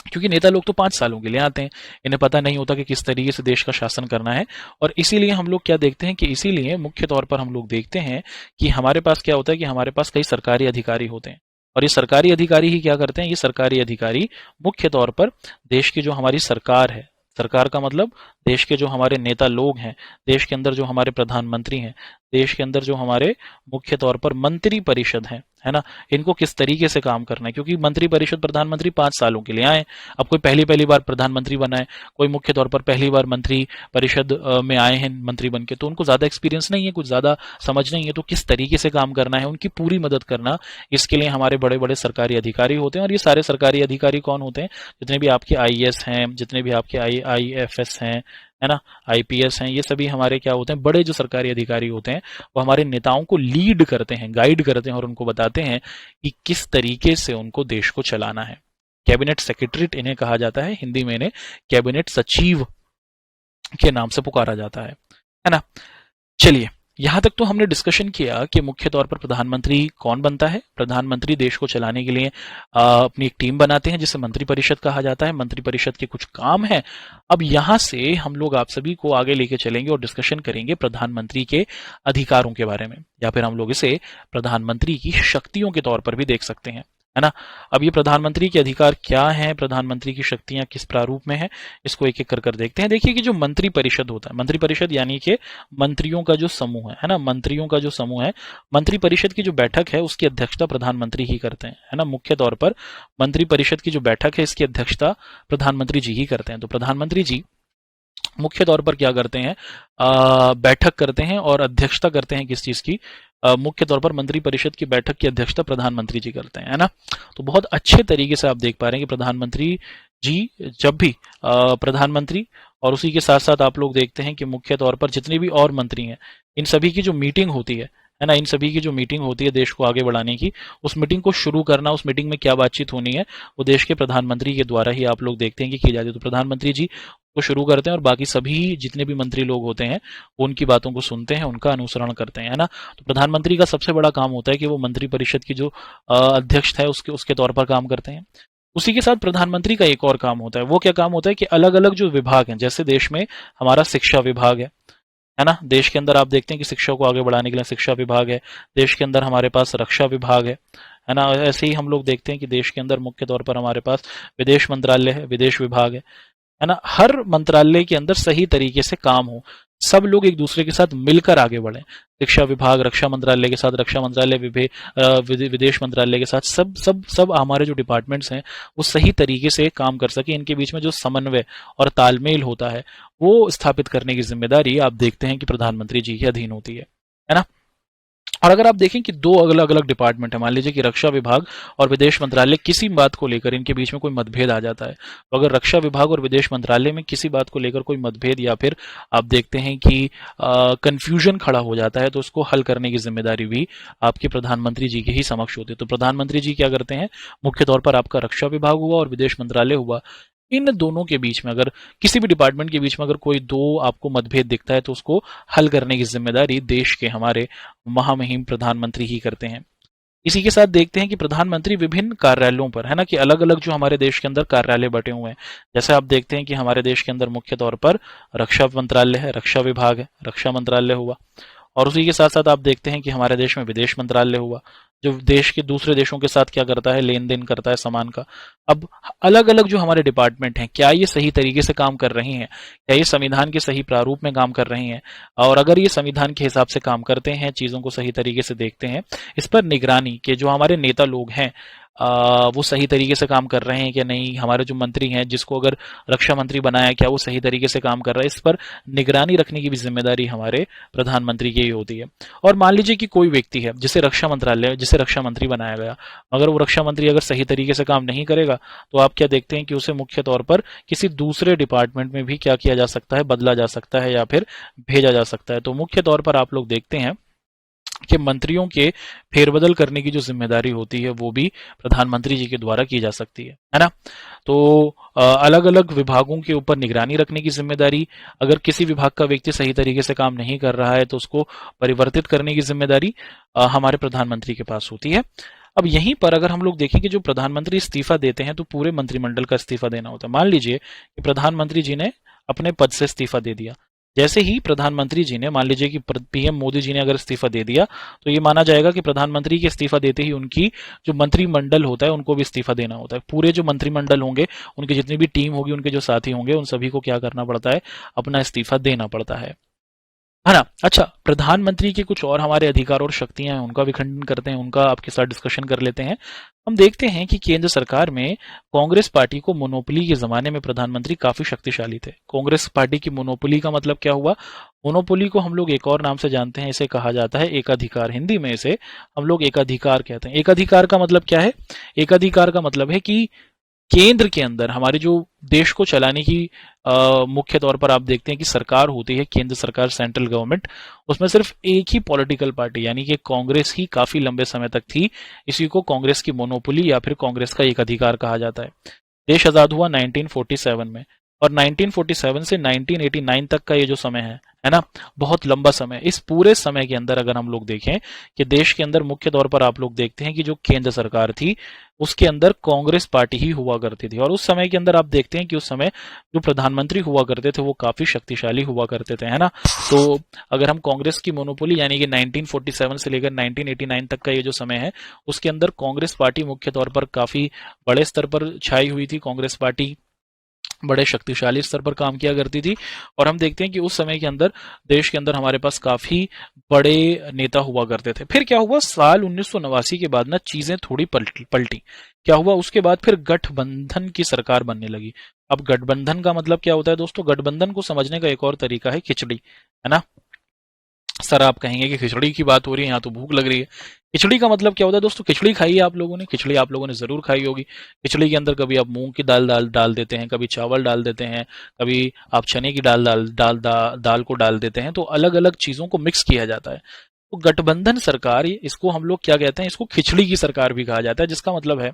क्योंकि नेता लोग तो 5 सालों के लिए आते हैं, इन्हें पता नहीं होता कि किस तरीके से देश का शासन करना है। और इसीलिए हम लोग क्या देखते हैं कि इसीलिए मुख्य तौर पर हम लोग देखते हैं कि हमारे पास क्या होता है कि हमारे पास कई सरकारी अधिकारी होते हैं, और ये सरकारी अधिकारी ही क्या करते हैं, ये सरकारी अधिकारी मुख्य तौर पर देश की जो हमारी सरकार है, सरकार का मतलब देश के जो हमारे नेता लोग हैं, देश के अंदर जो हमारे प्रधानमंत्री हैं, देश के अंदर जो हमारे मुख्य तौर पर मंत्री परिषद है ना, इनको किस तरीके से काम करना है। क्योंकि मंत्री परिषद, प्रधानमंत्री 5 सालों के लिए आए, अब कोई पहली पहली बार प्रधानमंत्री बना है, कोई मुख्य तौर पर पहली बार मंत्री परिषद में आए हैं मंत्री बन के, तो उनको ज्यादा एक्सपीरियंस नहीं है, कुछ ज्यादा समझ नहीं है, तो किस तरीके से काम करना है, उनकी पूरी मदद करना, इसके लिए हमारे बड़े बड़े सरकारी अधिकारी होते हैं। और ये सारे सरकारी अधिकारी कौन होते हैं? जितने भी आपके आईएएस हैं, जितने भी आपके आईएफएस हैं, है ना, आईपीएस हैं, ये सभी हमारे क्या होते हैं, बड़े जो सरकारी अधिकारी होते हैं, वो हमारे नेताओं को लीड करते हैं, गाइड करते हैं, और उनको बताते हैं कि किस तरीके से उनको देश को चलाना है। कैबिनेट सेक्रेटरी इन्हें कहा जाता है, हिंदी में इन्हें कैबिनेट सचिव के नाम से पुकारा जाता है ना। चलिए, यहां तक तो हमने डिस्कशन किया कि मुख्य तौर पर प्रधानमंत्री कौन बनता है। प्रधानमंत्री देश को चलाने के लिए अपनी एक टीम बनाते हैं जिसे मंत्रिपरिषद कहा जाता है। मंत्रिपरिषद के कुछ काम है। अब यहां से हम लोग आप सभी को आगे लेके चलेंगे और डिस्कशन करेंगे प्रधानमंत्री के अधिकारों के बारे में, या फिर हम लोग इसे प्रधानमंत्री की शक्तियों के तौर पर भी देख सकते हैं, है ना। अब ये प्रधानमंत्री के अधिकार क्या हैं, प्रधानमंत्री की शक्तियां किस प्रारूप में है, इसको एक एक कर देखते हैं। देखिए कि जो मंत्री परिषद होता है, मंत्री परिषद यानी कि मंत्रियों का जो समूह है ना, मंत्रियों का जो समूह है, मंत्री परिषद की जो बैठक है उसकी अध्यक्षता प्रधानमंत्री ही करते हैं, है ना। मुख्य तौर पर मंत्री परिषद की जो बैठक है इसकी अध्यक्षता प्रधानमंत्री जी ही करते हैं। तो प्रधानमंत्री जी मुख्य तौर पर क्या करते हैं, बैठक करते हैं और अध्यक्षता करते हैं किस चीज की, मुख्य तौर पर मंत्री परिषद की बैठक की अध्यक्षता प्रधानमंत्री जी करते हैं, है ना। तो बहुत अच्छे तरीके से आप देख पा रहे हैं कि प्रधानमंत्री जी जब भी प्रधानमंत्री, और उसी के साथ साथ आप लोग देखते हैं कि मुख्य तौर पर जितने भी और मंत्री हैं, इन सभी की जो मीटिंग होती है ना, इन सभी की जो मीटिंग होती है देश को आगे बढ़ाने की, उस मीटिंग को शुरू करना, उस मीटिंग में क्या बातचीत होनी है, वो देश के प्रधानमंत्री के द्वारा ही आप लोग देखते हैं कि की जाती है। तो प्रधानमंत्री जी को शुरू करते हैं और बाकी सभी जितने भी मंत्री लोग होते हैं उनकी बातों को सुनते हैं, उनका अनुसरण करते हैं, है ना। तो प्रधानमंत्री का सबसे बड़ा काम होता है कि वो मंत्री परिषद की जो अध्यक्ष है उसके तौर पर काम करते हैं। उसी के साथ प्रधानमंत्री का एक और काम होता है। वो क्या काम होता है कि अलग अलग जो विभाग हैं, जैसे देश में हमारा शिक्षा विभाग है ना, देश के अंदर आप देखते हैं कि शिक्षा को आगे बढ़ाने के लिए शिक्षा विभाग है। देश के अंदर हमारे पास रक्षा विभाग है ना। ऐसे ही हम लोग देखते हैं कि देश के अंदर मुख्य तौर पर हमारे पास विदेश मंत्रालय है, विदेश विभाग है ना। हर मंत्रालय के अंदर सही तरीके से काम हो, सब लोग एक दूसरे के साथ मिलकर आगे बढ़े। शिक्षा विभाग रक्षा मंत्रालय के साथ, रक्षा मंत्रालय विदेश मंत्रालय के साथ, सब हमारे जो डिपार्टमेंट्स हैं वो सही तरीके से काम कर सके। इनके बीच में जो समन्वय और तालमेल होता है वो स्थापित करने की जिम्मेदारी आप देखते हैं कि प्रधानमंत्री जी के अधीन होती है ना। और अगर आप देखें कि दो अलग अलग डिपार्टमेंट है, मान लीजिए कि रक्षा विभाग और विदेश मंत्रालय, किसी बात को लेकर इनके बीच में कोई मतभेद आ जाता है, तो अगर रक्षा विभाग और विदेश मंत्रालय में किसी बात को लेकर कोई मतभेद या फिर आप देखते हैं कि कंफ्यूजन खड़ा हो जाता है, तो उसको हल करने की जिम्मेदारी भी आपके प्रधानमंत्री जी के ही समक्ष होती है। तो प्रधानमंत्री जी क्या करते हैं, मुख्य तौर पर आपका रक्षा विभाग हुआ और विदेश मंत्रालय हुआ, इन दोनों के बीच में, अगर किसी भी डिपार्टमेंट के बीच में अगर कोई दो आपको मतभेद दिखता है तो उसको हल करने की जिम्मेदारी देश के हमारे महामहिम प्रधानमंत्री ही करते हैं। इसी के साथ देखते हैं कि प्रधानमंत्री विभिन्न कार्यालयों पर, है ना, कि अलग अलग जो हमारे देश के अंदर कार्यालय बटे हुए हैं, जैसे आप देखते हैं कि हमारे देश के अंदर मुख्य तौर पर रक्षा मंत्रालय है, रक्षा विभाग है, रक्षा मंत्रालय हुआ, और उसी के साथ साथ आप देखते हैं कि हमारे देश में विदेश मंत्रालय हुआ, जो देश के दूसरे देशों के साथ क्या करता है, लेन देन करता है सामान का। अब अलग अलग जो हमारे डिपार्टमेंट हैं, क्या ये सही तरीके से काम कर रही हैं, क्या ये संविधान के सही प्रारूप में काम कर रही हैं, और अगर ये संविधान के हिसाब से काम करते हैं, चीजों को सही तरीके से देखते हैं, इस पर निगरानी के जो हमारे नेता लोग हैं, वो सही तरीके से काम कर रहे हैं कि नहीं, हमारे जो मंत्री हैं जिसको अगर रक्षा मंत्री बनाया, क्या वो सही तरीके से काम कर रहा है, इस पर निगरानी रखने की भी जिम्मेदारी हमारे प्रधानमंत्री की ही होती है। और मान लीजिए कि कोई व्यक्ति है जिसे रक्षा मंत्री बनाया गया, मगर वो रक्षा मंत्री अगर सही तरीके से काम नहीं करेगा, तो आप क्या देखते हैं कि उसे मुख्य तौर पर किसी दूसरे डिपार्टमेंट में भी क्या किया जा सकता है, बदला जा सकता है या फिर भेजा जा सकता है। तो मुख्य तौर पर आप लोग देखते हैं कि मंत्रियों के फेरबदल करने की जो जिम्मेदारी होती है वो भी प्रधानमंत्री जी के द्वारा की जा सकती है ना। तो अलग अलग विभागों के ऊपर निगरानी रखने की जिम्मेदारी, अगर किसी विभाग का व्यक्ति सही तरीके से काम नहीं कर रहा है तो उसको परिवर्तित करने की जिम्मेदारी हमारे प्रधानमंत्री के पास होती है। अब यहीं पर अगर हम लोग देखें कि जो प्रधानमंत्री इस्तीफा देते हैं तो पूरे मंत्रिमंडल का इस्तीफा देना होता है। मान लीजिए कि प्रधानमंत्री जी ने अपने पद से इस्तीफा दे दिया, जैसे ही प्रधानमंत्री जी ने, मान लीजिए कि पीएम मोदी जी ने अगर इस्तीफा दे दिया, तो ये माना जाएगा कि प्रधानमंत्री के इस्तीफा देते ही उनकी जो मंत्रिमंडल होता है उनको भी इस्तीफा देना होता है। पूरे जो मंत्रिमंडल होंगे, उनकी जितनी भी टीम होगी, उनके जो साथी होंगे, उन सभी को क्या करना पड़ता है, अपना इस्तीफा देना पड़ता है ना। अच्छा, प्रधानमंत्री के कुछ और हमारे अधिकार और शक्तियां हैं, उनका भी खंडन करते हैं, उनका आपके साथ डिस्कशन कर लेते हैं। हम देखते हैं कि केंद्र सरकार में कांग्रेस पार्टी को मोनोपोली के जमाने में प्रधानमंत्री काफी शक्तिशाली थे। कांग्रेस पार्टी की मोनोपोली का मतलब क्या हुआ? मोनोपोली को हम लोग एक और नाम से जानते हैं, इसे कहा जाता है एकाधिकार। हिंदी में इसे हम लोग एकाधिकार कहते हैं। एकाधिकार का मतलब क्या है? एकाधिकार का मतलब है कि केंद्र के अंदर हमारे जो देश को चलाने की मुख्य तौर पर आप देखते हैं कि सरकार होती है, केंद्र सरकार, सेंट्रल गवर्नमेंट, उसमें सिर्फ एक ही पॉलिटिकल पार्टी यानी कि कांग्रेस ही काफी लंबे समय तक थी। इसी को कांग्रेस की मोनोपोली या फिर कांग्रेस का एक अधिकार कहा जाता है। देश आजाद हुआ 1947 में, और 1947 से 1989 तक का ये जो समय है ना, बहुत लंबा समय। इस पूरे समय के अंदर अगर हम लोग देखें कि देश के अंदर मुख्य तौर पर आप लोग देखते हैं कि जो केंद्र सरकार थी उसके अंदर कांग्रेस पार्टी ही हुआ करती थी, और उस समय के अंदर आप देखते हैं कि उस समय जो प्रधानमंत्री हुआ करते थे वो काफी शक्तिशाली हुआ करते थे, है ना। तो अगर हम कांग्रेस की मोनोपोली यानी कि 1947 से लेकर 1989 तक का ये जो समय है, उसके अंदर कांग्रेस पार्टी मुख्य तौर पर काफी बड़े स्तर पर छाई हुई थी। कांग्रेस पार्टी बड़े शक्तिशाली स्तर पर काम किया करती थी, और हम देखते हैं कि उस समय के अंदर देश के अंदर हमारे पास काफी बड़े नेता हुआ करते थे। फिर क्या हुआ, साल 1989 के बाद ना चीजें थोड़ी पलटी। क्या हुआ उसके बाद? फिर गठबंधन की सरकार बनने लगी। अब गठबंधन का मतलब क्या होता है दोस्तों? गठबंधन को समझने का एक और तरीका है खिचड़ी, है ना। सर आप कहेंगे कि खिचड़ी की बात हो रही है, यहाँ तो भूख लग रही है। खिचड़ी का मतलब क्या होता है दोस्तों? खिचड़ी खाई है आप लोगों ने? खिचड़ी आप लोगों ने जरूर खाई होगी। खिचड़ी के अंदर कभी आप मूंग की दाल डाल देते हैं, कभी चावल डाल देते हैं, कभी आप चने की दाल को डाल देते हैं। तो अलग अलग चीजों को मिक्स किया जाता है। तो गठबंधन सरकार, इसको हम लोग क्या कहते हैं? इसको खिचड़ी की सरकार भी कहा जाता है, जिसका मतलब है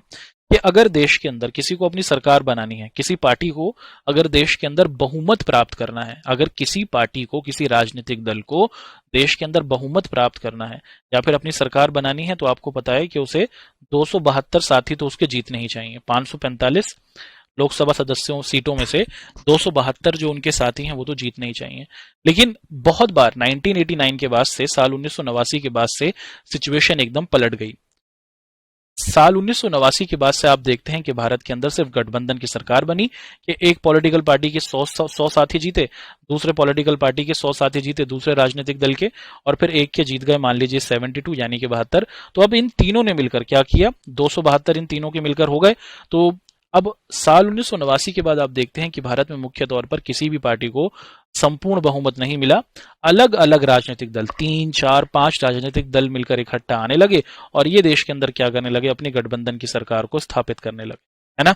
कि अगर देश के अंदर किसी को अपनी सरकार बनानी है, किसी पार्टी को अगर देश के अंदर बहुमत प्राप्त करना है, अगर किसी पार्टी को, किसी राजनीतिक दल को देश के अंदर बहुमत प्राप्त करना है या फिर अपनी सरकार बनानी है, तो आपको पता है कि उसे 272 साथी तो उसके जीतने ही चाहिए। 545 लोकसभा सदस्यों सीटों में से 272 जो उनके साथी हैं वो तो जीतने ही चाहिए। लेकिन बहुत बार 1989 के बाद से, साल 1989 के बाद से सिचुएशन एकदम पलट गई। साल 1989 के बाद से आप देखते हैं कि भारत के अंदर सिर्फ गठबंधन की सरकार बनी कि एक पॉलिटिकल पार्टी के 100 साथी जीते, दूसरे पॉलिटिकल पार्टी के 100 साथी जीते दूसरे राजनीतिक दल के, और फिर एक के जीत गए मान लीजिए 72 यानी कि 72। तो अब इन तीनों ने मिलकर क्या किया? 272 इन तीनों के मिलकर हो गए। तो अब साल 1989 के बाद आप देखते हैं कि भारत में मुख्य तौर पर किसी भी पार्टी को संपूर्ण बहुमत नहीं मिला। अलग अलग राजनीतिक दल, 3, 4, 5 राजनीतिक दल मिलकर इकट्ठा आने लगे और ये देश के अंदर क्या करने लगे? अपनी गठबंधन की सरकार को स्थापित करने लगे, है ना।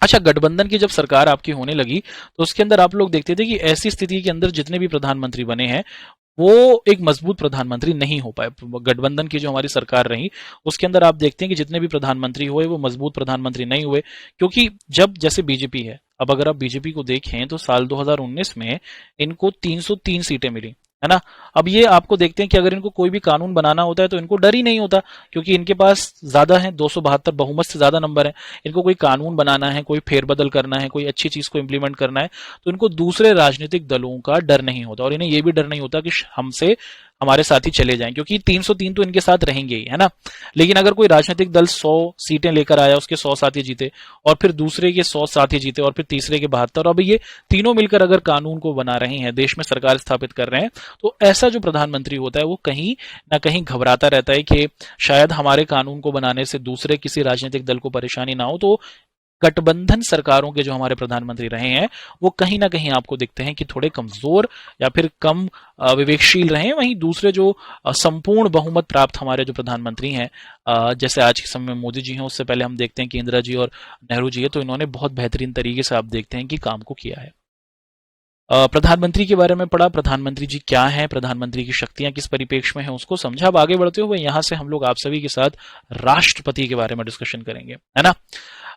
अच्छा, गठबंधन की जब सरकार आपकी होने लगी तो उसके अंदर आप लोग देखते थे कि ऐसी स्थिति के अंदर जितने भी प्रधानमंत्री बने हैं वो एक मजबूत प्रधानमंत्री नहीं हो पाए। गठबंधन की जो हमारी सरकार रही उसके अंदर आप देखते हैं कि जितने भी प्रधानमंत्री हुए वो मजबूत प्रधानमंत्री नहीं हुए, क्योंकि जब जैसे बीजेपी है, अब अगर आप बीजेपी को देखें तो साल 2019 में इनको 303 सीटें मिली, है ना। अब ये आपको देखते हैं कि अगर इनको कोई भी कानून बनाना होता है तो इनको डर ही नहीं होता, क्योंकि इनके पास ज्यादा है, 272 बहुमत से ज्यादा नंबर है। इनको कोई कानून बनाना है, कोई फेरबदल करना है, कोई अच्छी चीज को इंप्लीमेंट करना है, तो इनको दूसरे राजनीतिक दलों का डर नहीं होता, और इन्हें यह भी डर नहीं होता कि हमसे हमारे साथ ही चले जाएं, क्योंकि 303 तो इनके साथ रहेंगे ही, है ना। लेकिन अगर कोई राजनीतिक दल 100 सीटें लेकर आया, उसके 100 साथी जीते, और फिर दूसरे के 100 साथी जीते, और फिर तीसरे के 72, अब ये तीनों मिलकर अगर कानून को बना रहे हैं, देश में सरकार स्थापित कर रहे हैं, तो ऐसा जो प्रधानमंत्री होता है वो कहीं ना कहीं घबराता रहता है कि शायद हमारे कानून को बनाने से दूसरे किसी राजनीतिक दल को परेशानी ना हो। तो गठबंधन सरकारों के जो हमारे प्रधानमंत्री रहे हैं, वो कहीं ना कहीं आपको दिखते हैं कि थोड़े कमजोर या फिर कम विवेकशील रहे हैं। वहीं दूसरे जो संपूर्ण बहुमत प्राप्त हमारे जो प्रधानमंत्री हैं, जैसे आज के समय में मोदी जी हैं, उससे पहले हम देखते हैं कि इंदिरा जी और नेहरू जी है, तो इन्होंने बहुत बेहतरीन तरीके से आप देखते हैं कि काम को किया है। प्रधानमंत्री के बारे में पढ़ा, प्रधानमंत्री जी क्या हैं, प्रधानमंत्री की शक्तियां किस परिप्रेक्ष्य में हैं, उसको समझा। अब आगे बढ़ते हुए यहां से हम लोग आप सभी के साथ राष्ट्रपति के बारे में डिस्कशन करेंगे, है ना।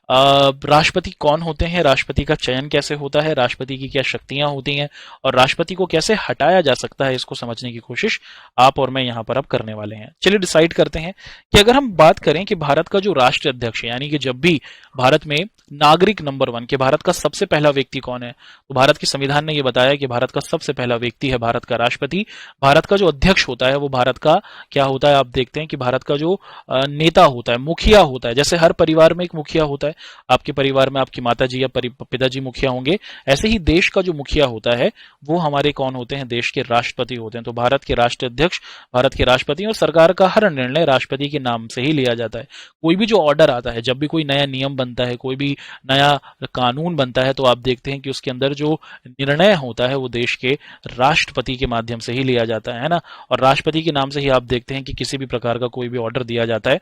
राष्ट्रपति कौन होते हैं, राष्ट्रपति का चयन कैसे होता है, राष्ट्रपति की क्या शक्तियां होती हैं, और राष्ट्रपति को कैसे हटाया जा सकता है, इसको समझने की कोशिश आप और मैं यहां पर अब करने वाले हैं। चलिए डिसाइड करते हैं कि अगर हम बात करें कि भारत का जो राष्ट्रीय अध्यक्ष है, यानी कि जब भी भारत में नागरिक नंबर 1 के भारत का सबसे पहला व्यक्ति कौन है, तो भारत के संविधान ने यह बताया कि भारत का सबसे पहला व्यक्ति है भारत का राष्ट्रपति। भारत का जो अध्यक्ष होता है वो भारत का क्या होता है, आप देखते हैं कि भारत का जो नेता होता है, मुखिया होता है। जैसे हर परिवार में एक मुखिया होता है, आपके परिवार में आपकी माता जी या पिताजी मुखिया होंगे, ऐसे ही देश का जो मुखिया होता है वो हमारे कौन होते हैं, देश के राष्ट्रपति होते हैं। तो भारत के राष्ट्रीय अध्यक्ष भारत के राष्ट्रपति, और सरकार का हर निर्णय राष्ट्रपति के नाम से ही लिया जाता है। कोई भी जो ऑर्डर आता है, जब भी कोई नया नियम बनता है, कोई भी नया कानून बनता है, तो आप देखते हैं कि उसके अंदर जो निर्णय होता है वो देश के राष्ट्रपति के माध्यम से ही लिया जाता है ना। और राष्ट्रपति के नाम से ही आप देखते हैं कि किसी भी प्रकार का कोई भी ऑर्डर दिया जाता है,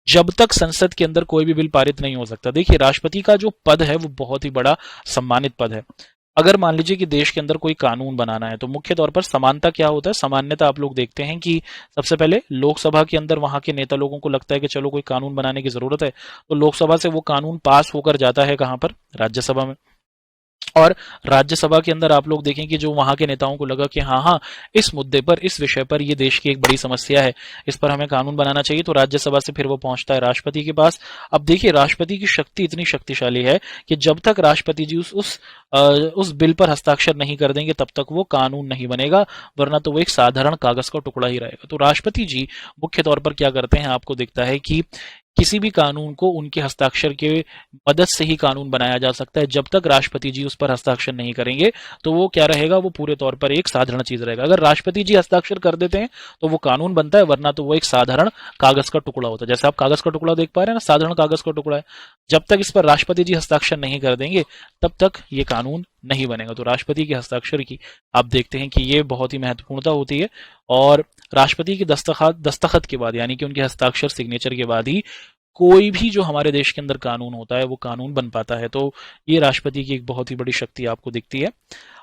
जब तक संसद के अंदर कोई भी बिल पारित नहीं हो सकता। देखिए, राष्ट्रपति का जो पद है वो बहुत ही बड़ा सम्मानित पद है। अगर मान लीजिए कि देश के अंदर कोई कानून बनाना है, तो मुख्य तौर पर समानता क्या होता है, सामान्यता आप लोग देखते हैं कि सबसे पहले लोकसभा के अंदर वहां के नेता लोगों को लगता है कि चलो कोई कानून बनाने की जरूरत है, तो लोकसभा से वो कानून पास होकर जाता है कहां पर, राज्यसभा में। और राज्यसभा के अंदर आप लोग देखें कि जो वहां के नेताओं को लगा कि हाँ हाँ, इस मुद्दे पर, इस विषय पर ये देश की एक बड़ी समस्या है, इस पर हमें कानून बनाना चाहिए, तो राज्यसभा से फिर वो पहुंचता है राष्ट्रपति के पास। अब देखिए, राष्ट्रपति की शक्ति इतनी शक्तिशाली है कि जब तक राष्ट्रपति जी उस बिल पर हस्ताक्षर नहीं कर देंगे, तब तक वो कानून नहीं बनेगा, वरना तो वो एक साधारण कागज का टुकड़ा ही रहेगा। तो राष्ट्रपति जी मुख्य तौर पर क्या करते हैं, आपको दिखता है कि किसी भी कानून को उनके हस्ताक्षर के मदद से ही कानून बनाया जा सकता है। जब तक राष्ट्रपति जी उस पर हस्ताक्षर नहीं करेंगे, तो वो क्या रहेगा, वो पूरे तौर पर एक साधारण चीज रहेगा। अगर राष्ट्रपति जी हस्ताक्षर कर देते हैं तो वो कानून बनता है, वरना तो वो एक साधारण कागज का टुकड़ा होता है। जैसे आप कागज का टुकड़ा देख पा रहे हैं ना, साधारण कागज का टुकड़ा है। जब तक इस पर राष्ट्रपति जी हस्ताक्षर नहीं कर देंगे, तब तक ये कानून नहीं बनेगा। तो राष्ट्रपति के हस्ताक्षर की आप देखते हैं कि ये बहुत ही महत्वपूर्णता होती है, और राष्ट्रपति की दस्तखत के बाद, यानी कि उनके हस्ताक्षर, सिग्नेचर के बाद ही कोई भी जो हमारे देश के अंदर कानून होता है वो कानून बन पाता है। तो ये राष्ट्रपति की एक बहुत ही बड़ी शक्ति आपको दिखती है।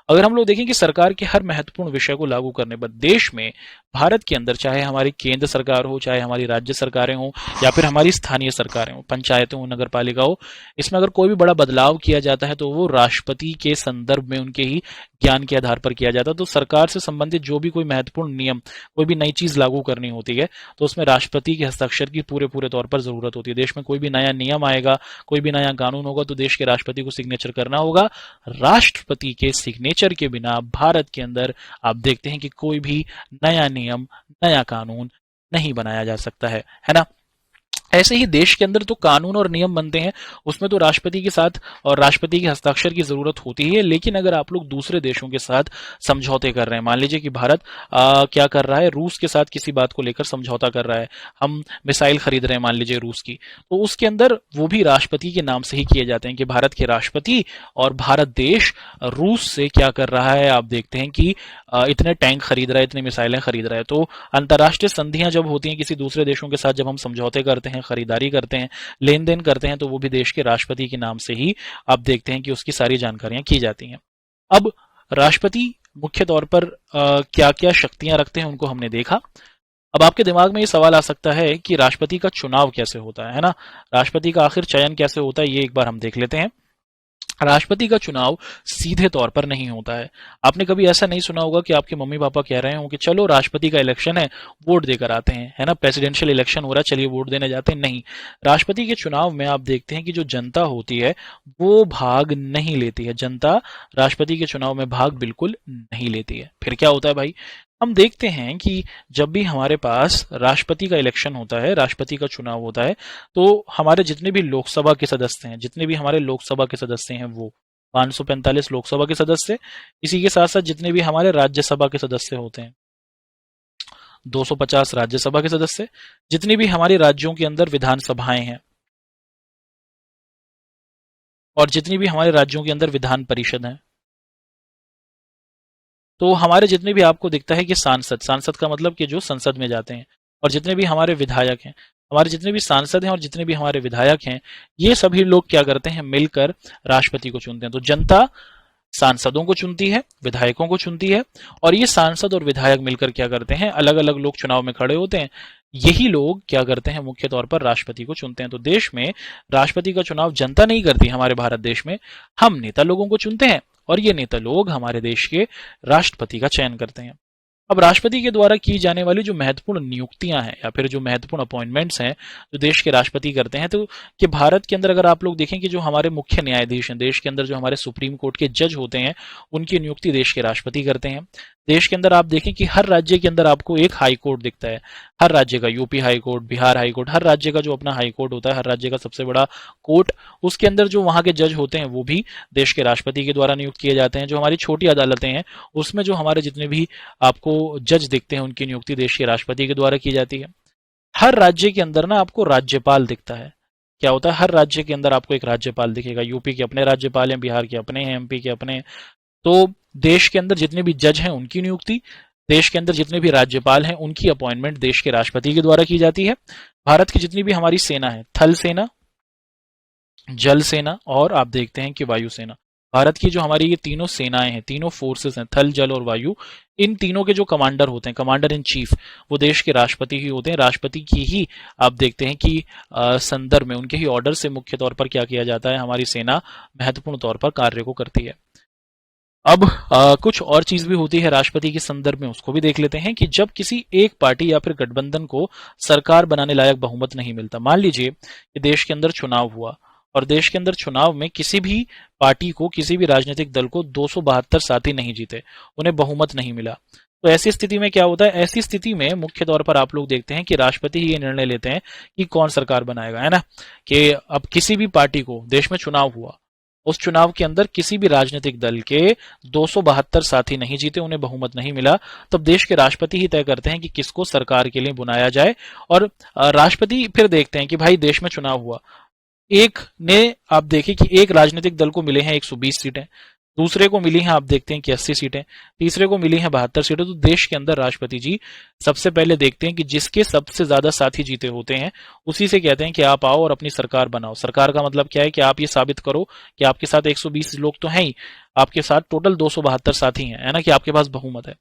अगर हम लोग देखें कि सरकार के हर महत्वपूर्ण विषय को लागू करने पर देश में, भारत के अंदर, चाहे हमारी केंद्र सरकार हो, चाहे हमारी राज्य सरकारें हो, या फिर हमारी स्थानीय सरकारें हो, पंचायतें हो, नगर पालिका हो, इसमें अगर कोई भी बड़ा बदलाव किया जाता है तो वो राष्ट्रपति के संदर्भ में, उनके ही ज्ञान के आधार पर किया जाता है। तो सरकार से संबंधित जो भी कोई महत्वपूर्ण नियम, कोई भी नई चीज लागू करनी होती है, तो उसमें राष्ट्रपति के हस्ताक्षर की पूरे तौर पर जरूरत होती है। देश में कोई भी नया नियम आएगा, कोई भी नया कानून होगा, तो देश के राष्ट्रपति को सिग्नेचर करना होगा। राष्ट्रपति के सिग्नेचर के बिना भारत के अंदर आप देखते हैं कि कोई भी नया नियम, नया कानून नहीं बनाया जा सकता है ना। ऐसे ही देश के अंदर तो कानून और नियम बनते हैं, उसमें तो राष्ट्रपति के साथ और राष्ट्रपति के हस्ताक्षर की जरूरत होती है। लेकिन अगर आप लोग दूसरे देशों के साथ समझौते कर रहे हैं, मान लीजिए कि भारत क्या कर रहा है, रूस के साथ किसी बात को लेकर समझौता कर रहा है, हम मिसाइल खरीद रहे हैं मान लीजिए रूस की, तो उसके अंदर वो भी राष्ट्रपति के नाम से ही किए जाते हैं कि भारत के राष्ट्रपति और भारत देश रूस से क्या कर रहा है, आप देखते हैं कि इतने टैंक खरीद रहा है, इतनी मिसाइलें खरीद रहा है। तो अंतर्राष्ट्रीय संधियां जब होती हैं किसी दूसरे देशों के साथ, जब हम समझौते करते हैं, खरीदारी करते हैं, लेन देन करते हैं, तो वो भी देश के राष्ट्रपति के नाम से ही आप देखते हैं कि उसकी सारी जानकारियां की जाती हैं। अब राष्ट्रपति मुख्य तौर पर क्या क्या शक्तियां रखते हैं उनको हमने देखा। अब आपके दिमाग में ये सवाल आ सकता है कि राष्ट्रपति का चुनाव कैसे होता है ना, राष्ट्रपति का आखिर चयन कैसे होता है, ये एक बार हम देख लेते हैं। राष्ट्रपति का चुनाव सीधे तौर पर नहीं होता है। आपने कभी ऐसा नहीं सुना होगा कि आपके मम्मी पापा कह रहे हो कि चलो राष्ट्रपति का इलेक्शन है, वोट देकर आते हैं, है ना, प्रेसिडेंशियल इलेक्शन हो रहा है, चलिए वोट देने जाते हैं। नहीं, राष्ट्रपति के चुनाव में आप देखते हैं कि जो जनता होती है वो भाग नहीं लेती है। जनता राष्ट्रपति के चुनाव में भाग बिल्कुल नहीं लेती है। फिर क्या होता है भाई, हम देखते हैं कि जब भी हमारे पास राष्ट्रपति का इलेक्शन होता है, राष्ट्रपति का चुनाव होता है, तो हमारे जितने भी लोकसभा के सदस्य हैं, जितने भी हमारे लोकसभा के सदस्य हैं वो 545 लोकसभा के सदस्य, इसी के साथ साथ जितने भी हमारे राज्यसभा के सदस्य होते हैं 250 राज्यसभा के सदस्य, जितनी भी हमारी राज्यों के अंदर विधानसभाएं हैं और जितनी भी हमारे राज्यों के अंदर विधान परिषद है, तो हमारे जितने भी आपको दिखता है कि सांसद का मतलब कि जो संसद में जाते हैं, और जितने भी हमारे विधायक हैं, हमारे जितने भी सांसद हैं और जितने भी हमारे विधायक हैं, ये सभी लोग क्या करते हैं, मिलकर राष्ट्रपति को चुनते हैं। तो जनता सांसदों को चुनती है, विधायकों को चुनती है, और ये सांसद और विधायक मिलकर क्या करते हैं, अलग अलग लोग चुनाव में खड़े होते हैं, यही लोग क्या करते हैं, मुख्य तौर पर राष्ट्रपति को चुनते हैं। तो देश में राष्ट्रपति का चुनाव जनता नहीं करती, हमारे भारत देश में हम नेता लोगों को चुनते हैं और ये नेता लोग हमारे देश के राष्ट्रपति का चयन करते हैं। अब राष्ट्रपति के द्वारा की जाने वाली जो महत्वपूर्ण नियुक्तियां हैं या फिर जो महत्वपूर्ण अपॉइंटमेंट्स हैं जो देश के राष्ट्रपति करते हैं, तो कि भारत के अंदर अगर आप लोग देखें कि जो हमारे मुख्य न्यायाधीश हैं, देश के अंदर जो हमारे सुप्रीम कोर्ट के जज होते हैं, उनकी नियुक्ति देश के राष्ट्रपति करते हैं। देश के अंदर आप देखें कि हर राज्य के अंदर आपको एक हाई कोर्ट दिखता है, हर राज्य का, UP high court, Bihar high court, हर राज्य का जो अपना हाई कोर्ट होता है, हर राज्य का सबसे बड़ा कोर्ट, उसके अंदर जो वहां के जज होते हैं वो भी देश के राष्ट्रपति के द्वारा नियुक्त किए जाते हैं। जो हमारी छोटी अदालतें हैं उसमें जो हमारे जितने भी आपको जज दिखते हैं उनकी नियुक्ति देश के राष्ट्रपति के द्वारा की जाती है। हर राज्य के अंदर ना आपको राज्यपाल दिखता है। क्या होता है, हर राज्य के अंदर आपको एक राज्यपाल दिखेगा। यूपी के अपने राज्यपाल हैं, बिहार के अपने हैं, एमपी के अपने हैं। तो देश के अंदर जितने भी जज हैं उनकी नियुक्ति, देश के अंदर जितने भी राज्यपाल हैं उनकी अपॉइंटमेंट देश के राष्ट्रपति के द्वारा की जाती है। भारत की जितनी भी हमारी सेना है, थल सेना, जल सेना और आप देखते हैं कि वायु सेना, भारत की जो हमारी ये तीनों सेनाएं हैं, तीनों फोर्सेस हैं, थल जल और वायु, इन तीनों के जो कमांडर होते हैं, कमांडर इन चीफ, वो देश के राष्ट्रपति ही होते हैं। राष्ट्रपति की ही आप देखते हैं कि संदर्भ में, उनके ही ऑर्डर से मुख्य तौर पर क्या किया जाता है, हमारी सेना महत्वपूर्ण तौर पर कार्य को करती है। अब कुछ और चीज भी होती है राष्ट्रपति के संदर्भ में, उसको भी देख लेते हैं कि जब किसी एक पार्टी या फिर गठबंधन को सरकार बनाने लायक बहुमत नहीं मिलता, मान लीजिए कि देश के अंदर चुनाव हुआ और देश के अंदर चुनाव में किसी भी पार्टी को, किसी भी राजनीतिक दल को 272 साथी नहीं जीते, उन्हें बहुमत नहीं मिला, तो ऐसी स्थिति में क्या होता है, ऐसी स्थिति में मुख्य तौर पर आप लोग देखते हैं कि राष्ट्रपति ही ये निर्णय लेते हैं कि कौन सरकार बनाएगा, है ना। कि अब किसी भी पार्टी को, देश में चुनाव हुआ, उस चुनाव के अंदर किसी भी राजनीतिक दल के 272 साथी नहीं जीते, उन्हें बहुमत नहीं मिला, तब देश के राष्ट्रपति ही तय करते हैं कि किसको सरकार के लिए बुलाया जाए। और राष्ट्रपति फिर देखते हैं कि भाई देश में चुनाव हुआ, एक ने आप देखिए कि एक राजनीतिक दल को मिले हैं 120 सीटें, दूसरे को मिली हैं आप देखते हैं कि 80 सीटें, तीसरे को मिली हैं 72 सीटें। तो देश के अंदर राष्ट्रपति जी सबसे पहले देखते हैं कि जिसके सबसे ज्यादा साथी जीते होते हैं उसी से कहते हैं कि आप आओ और अपनी सरकार बनाओ। सरकार का मतलब क्या है कि आप ये साबित करो कि आपके साथ 120 लोग तो हैं ही, आपके साथ टोटल 272 साथी हैं, है ना, कि आपके पास बहुमत है।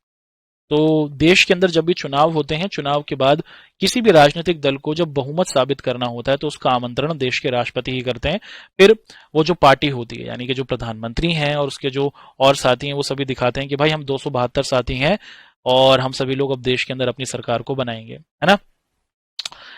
तो देश के अंदर जब भी चुनाव होते हैं, चुनाव के बाद किसी भी राजनीतिक दल को जब बहुमत साबित करना होता है तो उसका आमंत्रण देश के राष्ट्रपति ही करते हैं। फिर वो जो पार्टी होती है, यानी कि जो प्रधानमंत्री हैं और उसके जो और साथी हैं, वो सभी दिखाते हैं कि भाई हम 272 साथी हैं और हम सभी लोग अब देश के अंदर अपनी सरकार को बनाएंगे, है ना।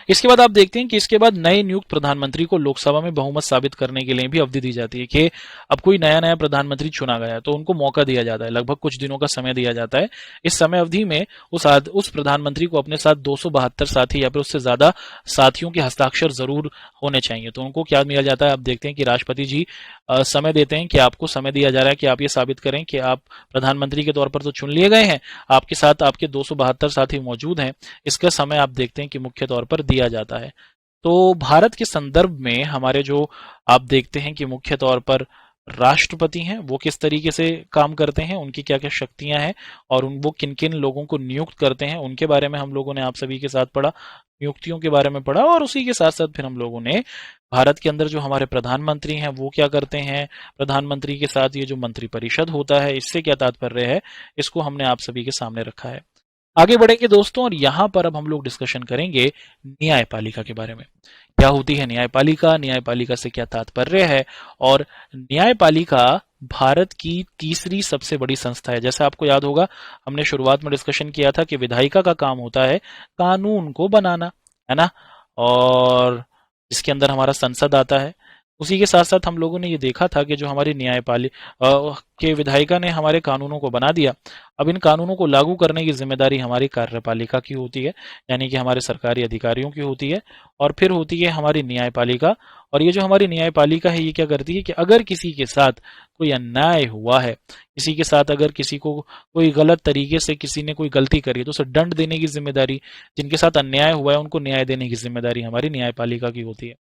इसके बाद आप देखते हैं कि इसके बाद नए नियुक्त प्रधानमंत्री को लोकसभा में बहुमत साबित करने के लिए भी अवधि दी जाती है कि अब कोई नया नया प्रधानमंत्री चुना गया है तो उनको मौका दिया जाता है, लगभग कुछ दिनों का समय दिया जाता है। इस समय अवधि में उस प्रधानमंत्री को अपने साथ 272 साथी या फिर उससे ज्यादा साथियों के हस्ताक्षर जरूर होने चाहिए। तो उनको क्या मिला जाता है, आप देखते हैं कि राष्ट्रपति जी समय देते हैं कि आपको समय दिया जा रहा है कि आप ये साबित करें कि आप प्रधानमंत्री के तौर पर तो चुन लिए गए हैं, आपके साथ आपके 272 साथी मौजूद हैं। इसका समय आप देखते हैं कि मुख्य तौर पर दिया जाता है। तो भारत के संदर्भ में हमारे जो आप देखते हैं कि मुख्य तौर पर राष्ट्रपति हैं वो किस तरीके से काम करते हैं, उनकी क्या क्या शक्तियां हैं और वो किन किन लोगों को नियुक्त करते हैं, उनके बारे में हम लोगों ने आप सभी के साथ पढ़ा, नियुक्तियों के बारे में पढ़ा। और उसी के साथ साथ फिर हम लोगों ने भारत के अंदर जो हमारे प्रधानमंत्री हैं वो क्या करते हैं, प्रधानमंत्री के साथ ये जो मंत्रिपरिषद होता है इससे क्या तात्पर्य है, इसको हमने आप सभी के सामने रखा है। आगे बढ़ेंगे दोस्तों और यहाँ पर अब हम लोग डिस्कशन करेंगे न्यायपालिका के बारे में। क्या होती है न्यायपालिका, न्यायपालिका से क्या तात्पर्य है, और न्यायपालिका भारत की तीसरी सबसे बड़ी संस्था है। जैसा आपको याद होगा हमने शुरुआत में डिस्कशन किया था कि विधायिका का काम होता है कानून को बनाना, है ना, और इसके अंदर हमारा संसद आता है। उसी के साथ साथ हम लोगों ने ये देखा था कि जो हमारी के विधायिका ने हमारे कानूनों को बना दिया, अब इन कानूनों को लागू करने की जिम्मेदारी हमारी कार्यपालिका की होती है, यानी कि हमारे सरकारी अधिकारियों की होती है। और फिर होती है हमारी न्यायपालिका। और ये जो हमारी न्यायपालिका है ये क्या करती है कि अगर किसी के साथ कोई अन्याय हुआ है, किसी के साथ अगर किसी को कोई गलत तरीके से किसी ने कोई गलती करी है, तो उसे दंड देने की जिम्मेदारी, जिनके साथ अन्याय हुआ है उनको न्याय देने की जिम्मेदारी हमारी न्यायपालिका की होती है।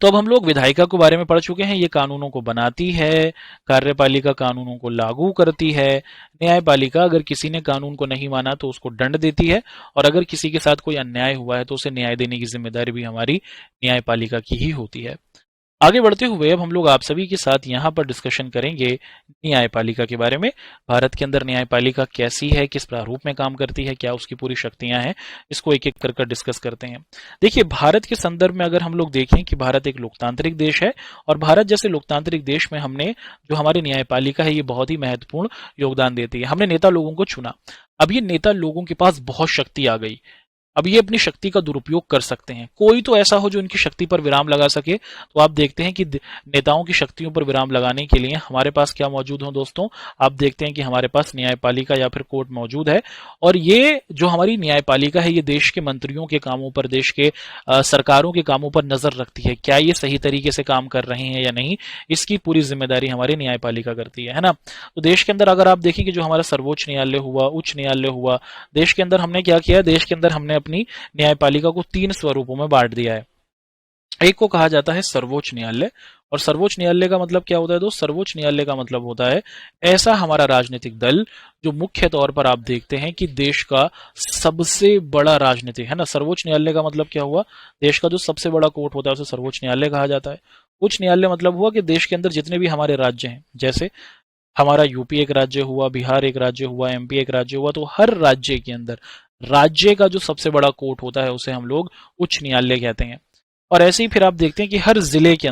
तो अब हम लोग विधायिका के बारे में पढ़ चुके हैं, ये कानूनों को बनाती है, कार्यपालिका कानूनों को लागू करती है, न्यायपालिका अगर किसी ने कानून को नहीं माना तो उसको दंड देती है, और अगर किसी के साथ कोई अन्याय हुआ है तो उसे न्याय देने की जिम्मेदारी भी हमारी न्यायपालिका की ही होती है। आगे बढ़ते हुए अब हम लोग आप सभी के साथ यहाँ पर डिस्कशन करेंगे न्यायपालिका के बारे में। भारत के अंदर न्यायपालिका कैसी है, किस प्रारूप में काम करती है, क्या उसकी पूरी शक्तियां हैं, इसको एक एक कर डिस्कस करते हैं। देखिए, भारत के संदर्भ में अगर हम लोग देखें कि भारत एक लोकतांत्रिक देश है, और भारत जैसे लोकतांत्रिक देश में हमने जो हमारी न्यायपालिका है ये बहुत ही महत्वपूर्ण योगदान देती है। हमने नेता लोगों को चुना, अब ये नेता लोगों के पास बहुत शक्ति आ गई, अब ये अपनी शक्ति का दुरुपयोग कर सकते हैं। कोई तो ऐसा हो जो इनकी शक्ति पर विराम लगा सके। तो आप देखते हैं कि नेताओं की शक्तियों पर विराम लगाने के लिए हमारे पास क्या मौजूद हो दोस्तों, आप देखते हैं कि हमारे पास न्यायपालिका या फिर कोर्ट मौजूद है। और ये जो हमारी न्यायपालिका है ये देश के मंत्रियों के कामों पर, देश के सरकारों के कामों पर नजर रखती है, क्या ये सही तरीके से काम कर रहे हैं या नहीं, इसकी पूरी जिम्मेदारी हमारी न्यायपालिका करती है ना। तो देश के अंदर अगर आप देखें कि जो हमारा सर्वोच्च न्यायालय हुआ, उच्च न्यायालय हुआ, देश के अंदर हमने क्या किया, देश के अंदर हमने अपनी न्यायपालिका को 3 स्वरूपों में बांट दिया है। एक को कहा जाता है सर्वोच्च न्यायालय, और सर्वोच्च न्यायालय का मतलब क्या होता है दोस्त, सर्वोच्च न्यायालय का मतलब होता है ऐसा हमारा राजनीतिक दल जो मुख्य तौर पर आप देखते हैं कि देश का सबसे बड़ा राजनीतिक है ना। सर्वोच्च न्यायालय का मतलब क्या हुआ, देश का जो सबसे बड़ा कोर्ट होता है उसे सर्वोच्च न्यायालय कहा जाता है। उच्च न्यायालय मतलब हुआ कि देश के अंदर जितने भी हमारे राज्य हैं, जैसे हमारा यूपी एक राज्य हुआ, बिहार एक राज्य हुआ, एमपी एक राज्य हुआ, तो हर राज्य के अंदर राज्य का जो सबसे बड़ा कोर्ट होता है उसे हम लोग उच्च न्यायालय कहते हैं। और ऐसे ही फिर आप देखते हैं कि हर जिले के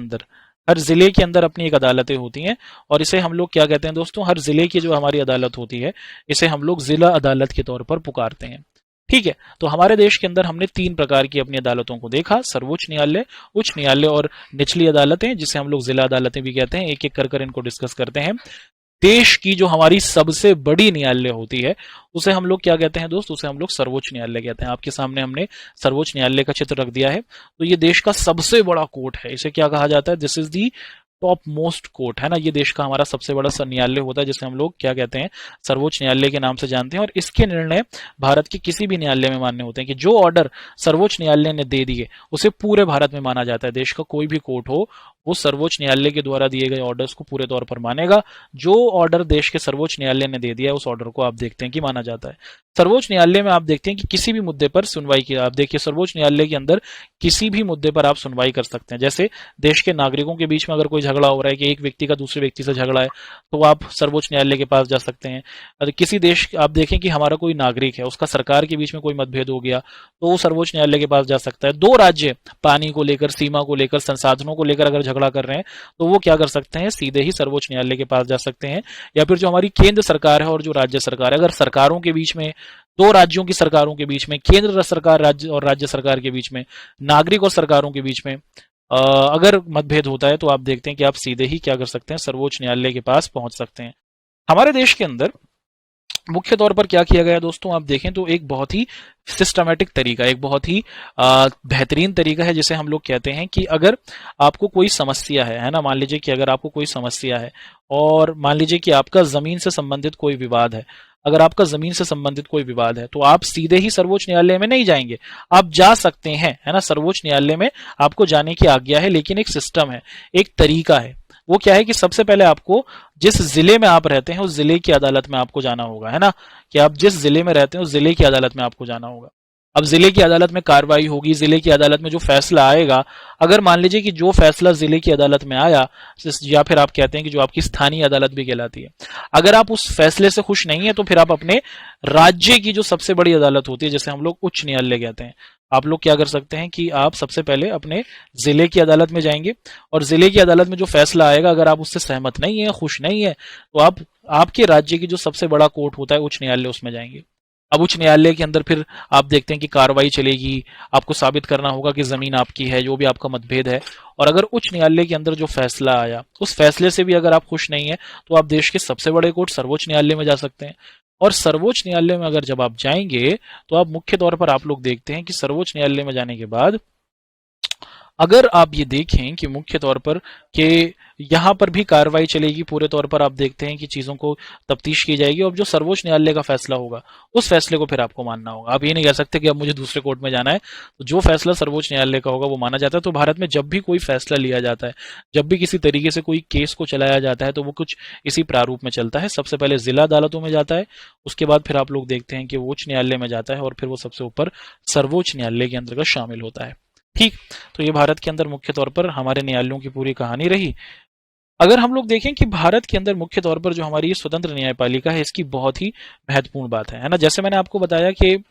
अंदर अपनी एक अदालतें होती हैं, और इसे हम लोग क्या कहते हैं दोस्तों, हर जिले की जो हमारी अदालत होती है इसे हम लोग जिला अदालत के तौर पर पुकारते हैं। ठीक है, तो हमारे देश के अंदर हमने 3 प्रकार की अपनी अदालतों को देखा, सर्वोच्च न्यायालय, उच्च न्यायालय और निचली अदालतें, जिसे हम लोग जिला अदालतें भी कहते हैं। एक एक कर इनको डिस्कस करते हैं। देश की जो हमारी सबसे बड़ी न्यायालय होती है उसे हम लोग क्या कहते हैं दोस्त, उसे हम लोग सर्वोच्च न्यायालय कहते हैं। आपके सामने हमने सर्वोच्च न्यायालय का चित्र रख दिया है। तो ये देश का सबसे बड़ा कोर्ट है, इसे क्या कहा जाता है, this is the top most court है ना। ये देश का हमारा सबसे बड़ा न्यायालय होता है, जिसे हम लोग क्या कहते हैं, सर्वोच्च न्यायालय के नाम से जानते हैं। और इसके निर्णय भारत के किसी भी न्यायालय में मान्य होते हैं, कि जो ऑर्डर सर्वोच्च न्यायालय ने दे दिए उसे पूरे भारत में माना जाता है। देश का कोई भी कोर्ट हो वो सर्वोच्च न्यायालय के द्वारा दिए गए ऑर्डर्स को पूरे तौर पर मानेगा। जो ऑर्डर देश के सर्वोच्च न्यायालय ने दे दिया उस ऑर्डर को आप देखते हैं कि माना जाता है। सर्वोच्च न्यायालय में आप देखते हैं कि किसी भी मुद्दे पर सुनवाई की, आप देखिए सर्वोच्च न्यायालय के अंदर किसी भी मुद्दे पर आप सुनवाई कर सकते हैं। जैसे देश के नागरिकों के बीच में अगर कोई झगड़ा हो रहा है, कि एक व्यक्ति का दूसरे व्यक्ति से झगड़ा है, तो आप सर्वोच्च न्यायालय के पास जा सकते हैं। अगर किसी देश, आप देखें कि हमारा कोई नागरिक है, उसका सरकार के बीच में कोई मतभेद हो गया, तो वो सर्वोच्च न्यायालय के पास जा सकता है। 2 राज्य पानी को लेकर, सीमा को लेकर, संसाधनों को लेकर अगर झगड़ा कर रहे हैं तो वो क्या कर सकते हैं, सीधे ही सर्वोच्च न्यायालय के पास जा सकते हैं। या फिर जो हमारी केंद्र सरकार है और जो राज्य सरकार है, अगर सरकारों के बीच में, 2 राज्यों की सरकारों के बीच में, केंद्र सरकार राज्य और राज्य सरकार के बीच में, नागरिक और सरकारों के बीच में अगर मतभेद होता है, तो आप देखते हैं कि आप सीधे ही क्या कर सकते हैं, सर्वोच्च न्यायालय के पास पहुंच सकते हैं। हमारे देश के अंदर मुख्य तौर पर क्या किया गया दोस्तों, आप देखें तो एक बहुत ही सिस्टमैटिक तरीका, एक बहुत ही बेहतरीन तरीका है, जिसे हम लोग कहते हैं कि अगर आपको कोई समस्या है ना, मान लीजिए कि अगर आपको कोई समस्या है, और मान लीजिए कि आपका जमीन से संबंधित कोई विवाद है, अगर आपका जमीन से संबंधित कोई विवाद है, तो आप सीधे ही सर्वोच्च न्यायालय में नहीं जाएंगे, आप जा सकते हैं, है ना। सर्वोच्च न्यायालय में आपको जाने की आज्ञा है, लेकिन एक सिस्टम है, एक तरीका है। वो क्या है कि सबसे पहले आपको जिस जिले में आप रहते हैं उस जिले की अदालत में आपको जाना होगा, है ना, कि आप जिस जिले में रहते हैं उस जिले की अदालत में आपको जाना होगा। अब जिले की अदालत में कार्रवाई होगी, जिले की अदालत में जो फैसला आएगा, अगर मान लीजिए कि जो फैसला जिले की अदालत में आया, या फिर आप कहते हैं कि जो आपकी स्थानीय अदालत भी कहलाती है, अगर आप उस फैसले से खुश नहीं है, तो फिर आप अपने राज्य की जो सबसे बड़ी अदालत होती है, जैसे हम लोग उच्च न्यायालय कहते हैं, आप लोग क्या कर सकते हैं कि आप सबसे पहले अपने जिले की अदालत में जाएंगे, और जिले की अदालत में जो फैसला आएगा, अगर आप उससे सहमत नहीं है, खुश नहीं है, तो आप आपके राज्य की जो सबसे बड़ा कोर्ट होता है उच्च न्यायालय, उसमें जाएंगे। अब उच्च न्यायालय के अंदर फिर आप देखते हैं कि कार्रवाई चलेगी, आपको साबित करना होगा कि जमीन आपकी है, जो भी आपका मतभेद है। और अगर उच्च न्यायालय के अंदर जो फैसला आया, उस फैसले से भी अगर आप खुश नहीं है, तो आप देश के सबसे बड़े कोर्ट सर्वोच्च न्यायालय में जा सकते हैं। और सर्वोच्च न्यायालय में अगर जब आप जाएंगे, तो आप मुख्य तौर पर आप लोग देखते हैं कि सर्वोच्च न्यायालय में जाने के बाद अगर आप ये देखें कि मुख्य तौर पर कि यहाँ पर भी कार्रवाई चलेगी, पूरे तौर पर आप देखते हैं कि चीजों को तफ्तीश की जाएगी, और जो सर्वोच्च न्यायालय का फैसला होगा, उस फैसले को फिर आपको मानना होगा। आप ये नहीं कह सकते कि अब मुझे दूसरे कोर्ट में जाना है। तो जो फैसला सर्वोच्च न्यायालय का होगा वो माना जाता है। तो भारत में जब भी कोई फैसला लिया जाता है, जब भी किसी तरीके से कोई केस को चलाया जाता है, तो वो कुछ इसी प्रारूप में चलता है। सबसे पहले जिला अदालतों में जाता है, उसके बाद फिर आप लोग देखते हैं कि वो उच्च न्यायालय में जाता है, और फिर वो सबसे ऊपर सर्वोच्च न्यायालय के अंतर्गत शामिल होता है। ठीक। तो ये भारत के अंदर मुख्य तौर पर हमारे न्यायालयों की पूरी कहानी रही। अगर हम लोग देखें कि भारत के अंदर मुख्य तौर पर जो हमारी स्वतंत्र न्यायपालिका है, इसकी बहुत ही महत्वपूर्ण बात है ना। जैसे मैंने आपको बताया कि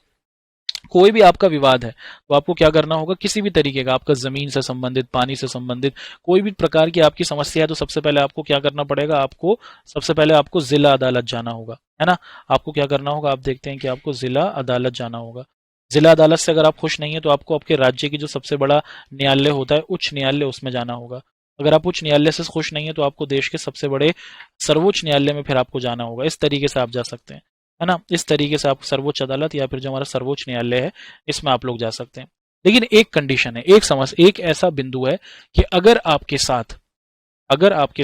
कोई भी आपका विवाद है, तो आपको क्या करना होगा, किसी भी तरीके का आपका जमीन से संबंधित, पानी से संबंधित कोई भी प्रकार की आपकी समस्या है, तो सबसे पहले आपको क्या करना पड़ेगा, आपको सबसे पहले आपको जिला अदालत जाना होगा, है ना। आपको क्या करना होगा, आप देखते हैं कि आपको जिला अदालत जाना होगा। जिला अदालत से अगर आप खुश नहीं है, तो आपको आपके राज्य की जो सबसे बड़ा न्यायालय होता है, उच्च न्यायालय, उसमें जाना होगा। अगर आप उच्च न्यायालय से खुश नहीं है, तो आपको देश के सबसे बड़े सर्वोच्च न्यायालय में फिर आपको जाना होगा। इस तरीके से आप जा सकते हैं, है ना। इस तरीके से आप सर्वोच्च अदालत या फिर जो हमारा सर्वोच्च न्यायालय है, इसमें आप लोग जा सकते हैं। लेकिन एक कंडीशन है, एक ऐसा बिंदु है कि अगर आपके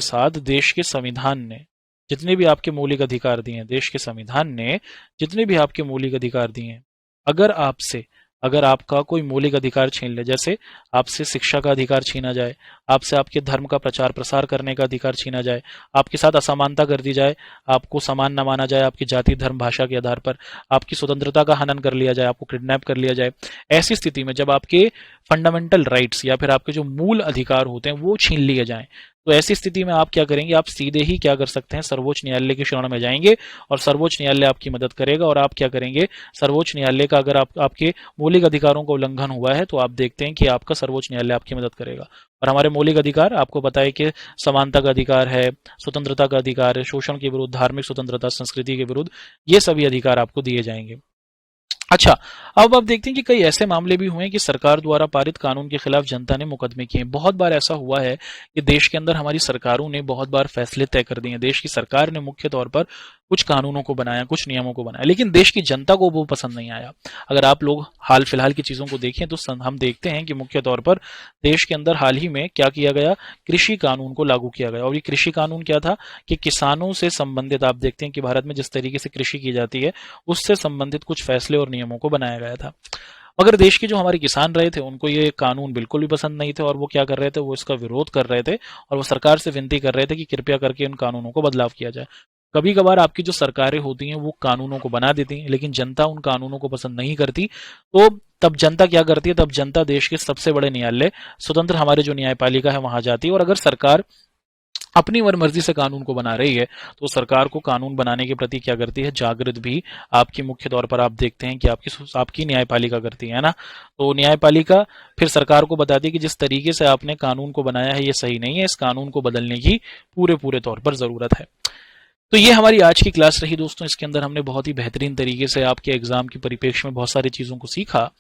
साथ देश के संविधान ने जितने भी आपके मौलिक अधिकार दिए हैं, देश के संविधान ने जितने भी आपके मौलिक अधिकार दिए हैं, अगर आपसे अगर आपका कोई मौलिक अधिकार छीन ले, जैसे आपसे शिक्षा का अधिकार छीना जाए, आपसे आपके धर्म का प्रचार प्रसार करने का अधिकार छीना जाए, आपके साथ असमानता कर दी जाए, आपको समान न माना जाए आपकी जाति, धर्म, भाषा के आधार पर, आपकी स्वतंत्रता का हनन कर लिया जाए, आपको किडनैप कर लिया जाए, ऐसी स्थिति में जब आपके फंडामेंटल राइट्स या फिर आपके जो मूल अधिकार होते हैं वो छीन लिए जाएं, तो ऐसी स्थिति में आप क्या करेंगे, आप सीधे ही क्या कर सकते हैं, सर्वोच्च न्यायालय की शरण में जाएंगे, और सर्वोच्च न्यायालय आपकी मदद करेगा। और आप क्या करेंगे, सर्वोच्च न्यायालय का अगर आपके मौलिक अधिकारों का उल्लंघन हुआ है, तो आप देखते हैं कि आपका सर्वोच्च न्यायालय आपकी मदद करेगा। और हमारे मौलिक अधिकार आपको पता है कि समानता का अधिकार है, स्वतंत्रता का अधिकार है, शोषण के विरुद्ध, धार्मिक स्वतंत्रता, संस्कृति के विरुद्ध, ये सभी अधिकार आपको दिए जाएंगे। अच्छा, अब आप देखते हैं कि कई ऐसे मामले भी हुए हैं कि सरकार द्वारा पारित कानून के खिलाफ जनता ने मुकदमे किए हैं। बहुत बार ऐसा हुआ है कि देश के अंदर हमारी सरकारों ने बहुत बार फैसले तय कर दिए हैं। देश की सरकार ने मुख्य तौर पर कुछ कानूनों को बनाया, कुछ नियमों को बनाया, लेकिन देश की जनता को वो पसंद नहीं आया। अगर आप लोग हाल फिलहाल की चीजों को देखें, तो हम देखते हैं कि मुख्य तौर पर देश के अंदर हाल ही में क्या किया गया, कृषि कानून को लागू किया गया। और ये कृषि कानून क्या था कि किसानों से संबंधित, आप देखते हैं कि भारत में जिस तरीके से कृषि की जाती है, उससे संबंधित कुछ फैसले और नियमों को बनाया गया था। मगर देश के जो हमारे किसान रहे थे, उनको ये कानून बिल्कुल भी पसंद नहीं थे, और वो क्या कर रहे थे, वो इसका विरोध कर रहे थे, और वो सरकार से विनती कर रहे थे कि कृपया करके इन कानूनों को बदलाव किया जाए। कभी कभार आपकी जो सरकारें होती हैं, वो कानूनों को बना देती हैं, लेकिन जनता उन कानूनों को पसंद नहीं करती। तो तब जनता क्या करती है, तब जनता देश के सबसे बड़े न्यायालय, स्वतंत्र हमारे जो न्यायपालिका है, वहां जाती है। और अगर सरकार अपनी मर्जी से कानून को बना रही है, तो सरकार को कानून बनाने के प्रति क्या करती है, जागृत भी आपकी मुख्य तौर पर आप देखते हैं कि आपकी न्यायपालिका करती है ना। तो न्यायपालिका फिर सरकार को बताती है कि जिस तरीके से आपने कानून को बनाया है, ये सही नहीं है, इस कानून को बदलने की पूरे पूरे तौर पर जरूरत है। तो ये हमारी आज की क्लास रही दोस्तों। इसके अंदर हमने बहुत ही बेहतरीन तरीके से आपके एग्जाम के परिप्रेक्ष्य में बहुत सारी चीजों को सीखा।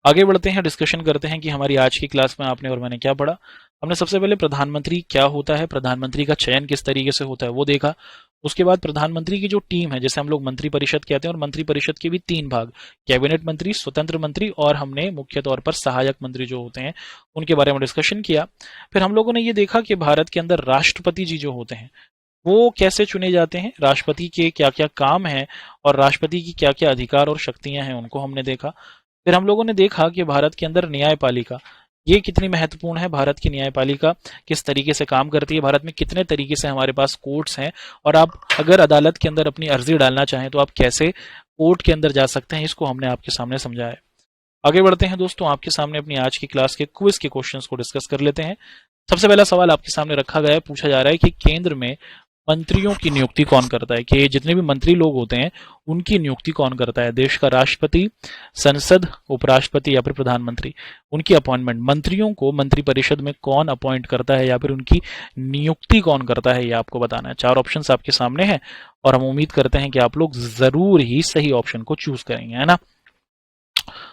आगे बढ़ते हैं, डिस्कशन करते हैं कि हमारी आज की क्लास में आपने और मैंने क्या पढ़ा। हमने सबसे पहले प्रधानमंत्री क्या होता है, प्रधानमंत्री का चयन किस तरीके से होता है, वो देखा। उसके बाद प्रधानमंत्री की जो टीम है, जैसे हम लोग मंत्री परिषद कहते हैं, और मंत्री परिषद के भी 3 भाग, कैबिनेट मंत्री, स्वतंत्र मंत्री, और हमने मुख्य तौर पर सहायक मंत्री जो होते हैं, उनके बारे में डिस्कशन किया। फिर हम लोगों ने ये देखा कि भारत के अंदर राष्ट्रपति जी जो होते हैं, वो कैसे चुने जाते हैं, राष्ट्रपति के क्या क्या काम है, और राष्ट्रपति की क्या क्या अधिकार और शक्तियां हैं, उनको हमने देखा। फिर हम लोगों ने देखा कि भारत के अंदर न्यायपालिका ये कितनी महत्वपूर्ण है, भारत की न्यायपालिका किस तरीके से काम करती है, भारत में कितने तरीके से हमारे पास कोर्ट्स हैं, और आप अगर अदालत के अंदर अपनी अर्जी डालना चाहें, तो आप कैसे कोर्ट के अंदर जा सकते हैं, इसको हमने आपके सामने समझाया। आगे बढ़ते हैं दोस्तों, आपके सामने अपनी आज की क्लास के क्विज के क्वेश्चंस को डिस्कस कर लेते हैं। सबसे पहला सवाल आपके सामने रखा गया है, पूछा जा रहा है कि केंद्र में मंत्रियों की नियुक्ति कौन करता है, कि जितने भी मंत्री लोग होते हैं उनकी नियुक्ति कौन करता है? देश का राष्ट्रपति, संसद, उपराष्ट्रपति या फिर प्रधानमंत्री। उनकी अपॉइंटमेंट, मंत्रियों को मंत्रिपरिषद में कौन अपॉइंट करता है या फिर उनकी नियुक्ति कौन करता है, ये आपको बताना है। 4 ऑप्शंस आपके सामने हैं और हम उम्मीद करते हैं कि आप लोग जरूर ही सही ऑप्शन को चूज करेंगे, है ना।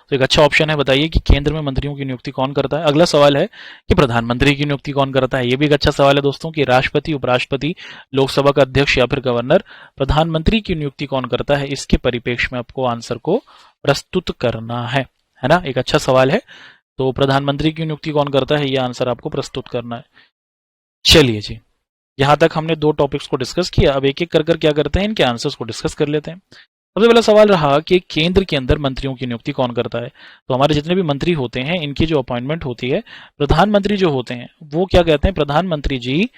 तो एक अच्छा ऑप्शन है, बताइए कि केंद्र में मंत्रियों की नियुक्ति कौन करता है। अगला सवाल है कि प्रधानमंत्री की नियुक्ति कौन करता है। ये भी एक अच्छा सवाल है दोस्तों, कि राष्ट्रपति, उपराष्ट्रपति, लोकसभा का अध्यक्ष या फिर गवर्नर, प्रधानमंत्री की नियुक्ति कौन करता है, इसके परिप्रेक्ष्य में आपको आंसर को प्रस्तुत करना है ना। एक अच्छा सवाल है। तो प्रधानमंत्री की नियुक्ति कौन करता है, यह आंसर आपको प्रस्तुत करना है। चलिए जी, यहां तक हमने 2 टॉपिक्स को डिस्कस किया। अब एक एक कर क्या करते हैं, इनके आंसर्स को डिस्कस कर लेते हैं। सबसे पहला सवाल रहा कि केंद्र के अंदर मंत्रियों की नियुक्ति कौन करता है। तो हमारे जितने भी मंत्री होते हैं इनकी जो अपॉइंटमेंट होती है, प्रधानमंत्री जो होते हैं वो क्या कहते हैं, प्रधानमंत्री जी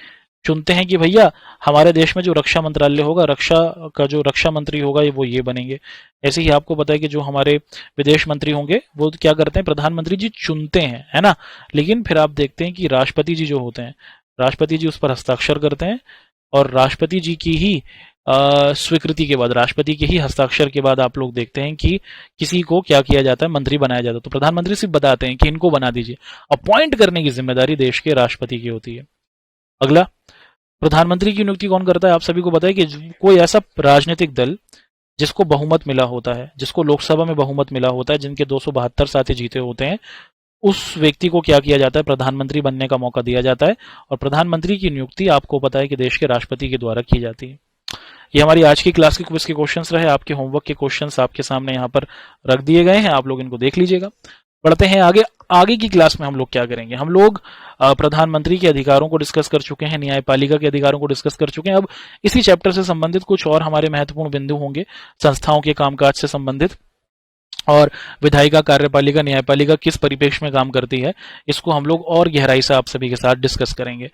चुनते हैं कि भैया हमारे देश में जो रक्षा मंत्रालय होगा, रक्षा का जो रक्षा मंत्री होगा वो ये बनेंगे। ऐसे ही आपको पता है कि जो हमारे विदेश मंत्री होंगे वो क्या करते हैं, प्रधानमंत्री जी चुनते हैं, है ना। लेकिन फिर आप देखते हैं कि राष्ट्रपति जी जो होते हैं, राष्ट्रपति जी उस पर हस्ताक्षर करते हैं और राष्ट्रपति जी की ही स्वीकृति के बाद, राष्ट्रपति के ही हस्ताक्षर के बाद आप लोग देखते हैं कि किसी को क्या किया जाता है, मंत्री बनाया जाता है। तो प्रधानमंत्री सिर्फ बताते हैं कि इनको बना दीजिए। अपॉइंट करने की जिम्मेदारी देश के राष्ट्रपति की होती है। अगला, प्रधानमंत्री की नियुक्ति कौन करता है। आप सभी को पता है कि कोई ऐसा राजनीतिक दल जिसको बहुमत मिला होता है, जिसको लोकसभा में बहुमत मिला होता है, जिनके 272 साथी जीते होते हैं, उस व्यक्ति को क्या किया जाता है, प्रधानमंत्री बनने का मौका दिया जाता है। और प्रधानमंत्री की नियुक्ति आपको पता है कि देश के राष्ट्रपति के द्वारा की जाती है। ये हमारी आज की क्लास के क्विज के क्वेश्चंस रहे। आपके होमवर्क के क्वेश्चंस आपके सामने यहाँ पर रख दिए गए हैं, आप लोग इनको देख लीजिएगा। बढ़ते हैं आगे। आगे की क्लास में हम लोग क्या करेंगे, हम लोग प्रधानमंत्री के अधिकारों को डिस्कस कर चुके हैं, न्यायपालिका के अधिकारों को डिस्कस कर चुके हैं। अब इसी चैप्टर से संबंधित कुछ और हमारे महत्वपूर्ण बिंदु होंगे, संस्थाओं के कामकाज से संबंधित, और विधायिका, कार्यपालिका, न्यायपालिका किस परिप्रेक्ष्य में काम करती है, इसको हम लोग और गहराई से आप सभी के साथ डिस्कस करेंगे।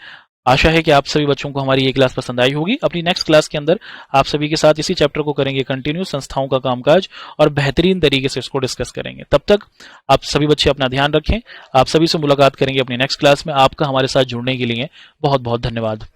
आशा है कि आप सभी बच्चों को हमारी ये क्लास पसंद आई होगी। अपनी नेक्स्ट क्लास के अंदर आप सभी के साथ इसी चैप्टर को करेंगे कंटिन्यू, संस्थाओं का कामकाज, और बेहतरीन तरीके से इसको डिस्कस करेंगे। तब तक आप सभी बच्चे अपना ध्यान रखें। आप सभी से मुलाकात करेंगे अपनी नेक्स्ट क्लास में। आपका हमारे साथ जुड़ने के लिए बहुत बहुत धन्यवाद।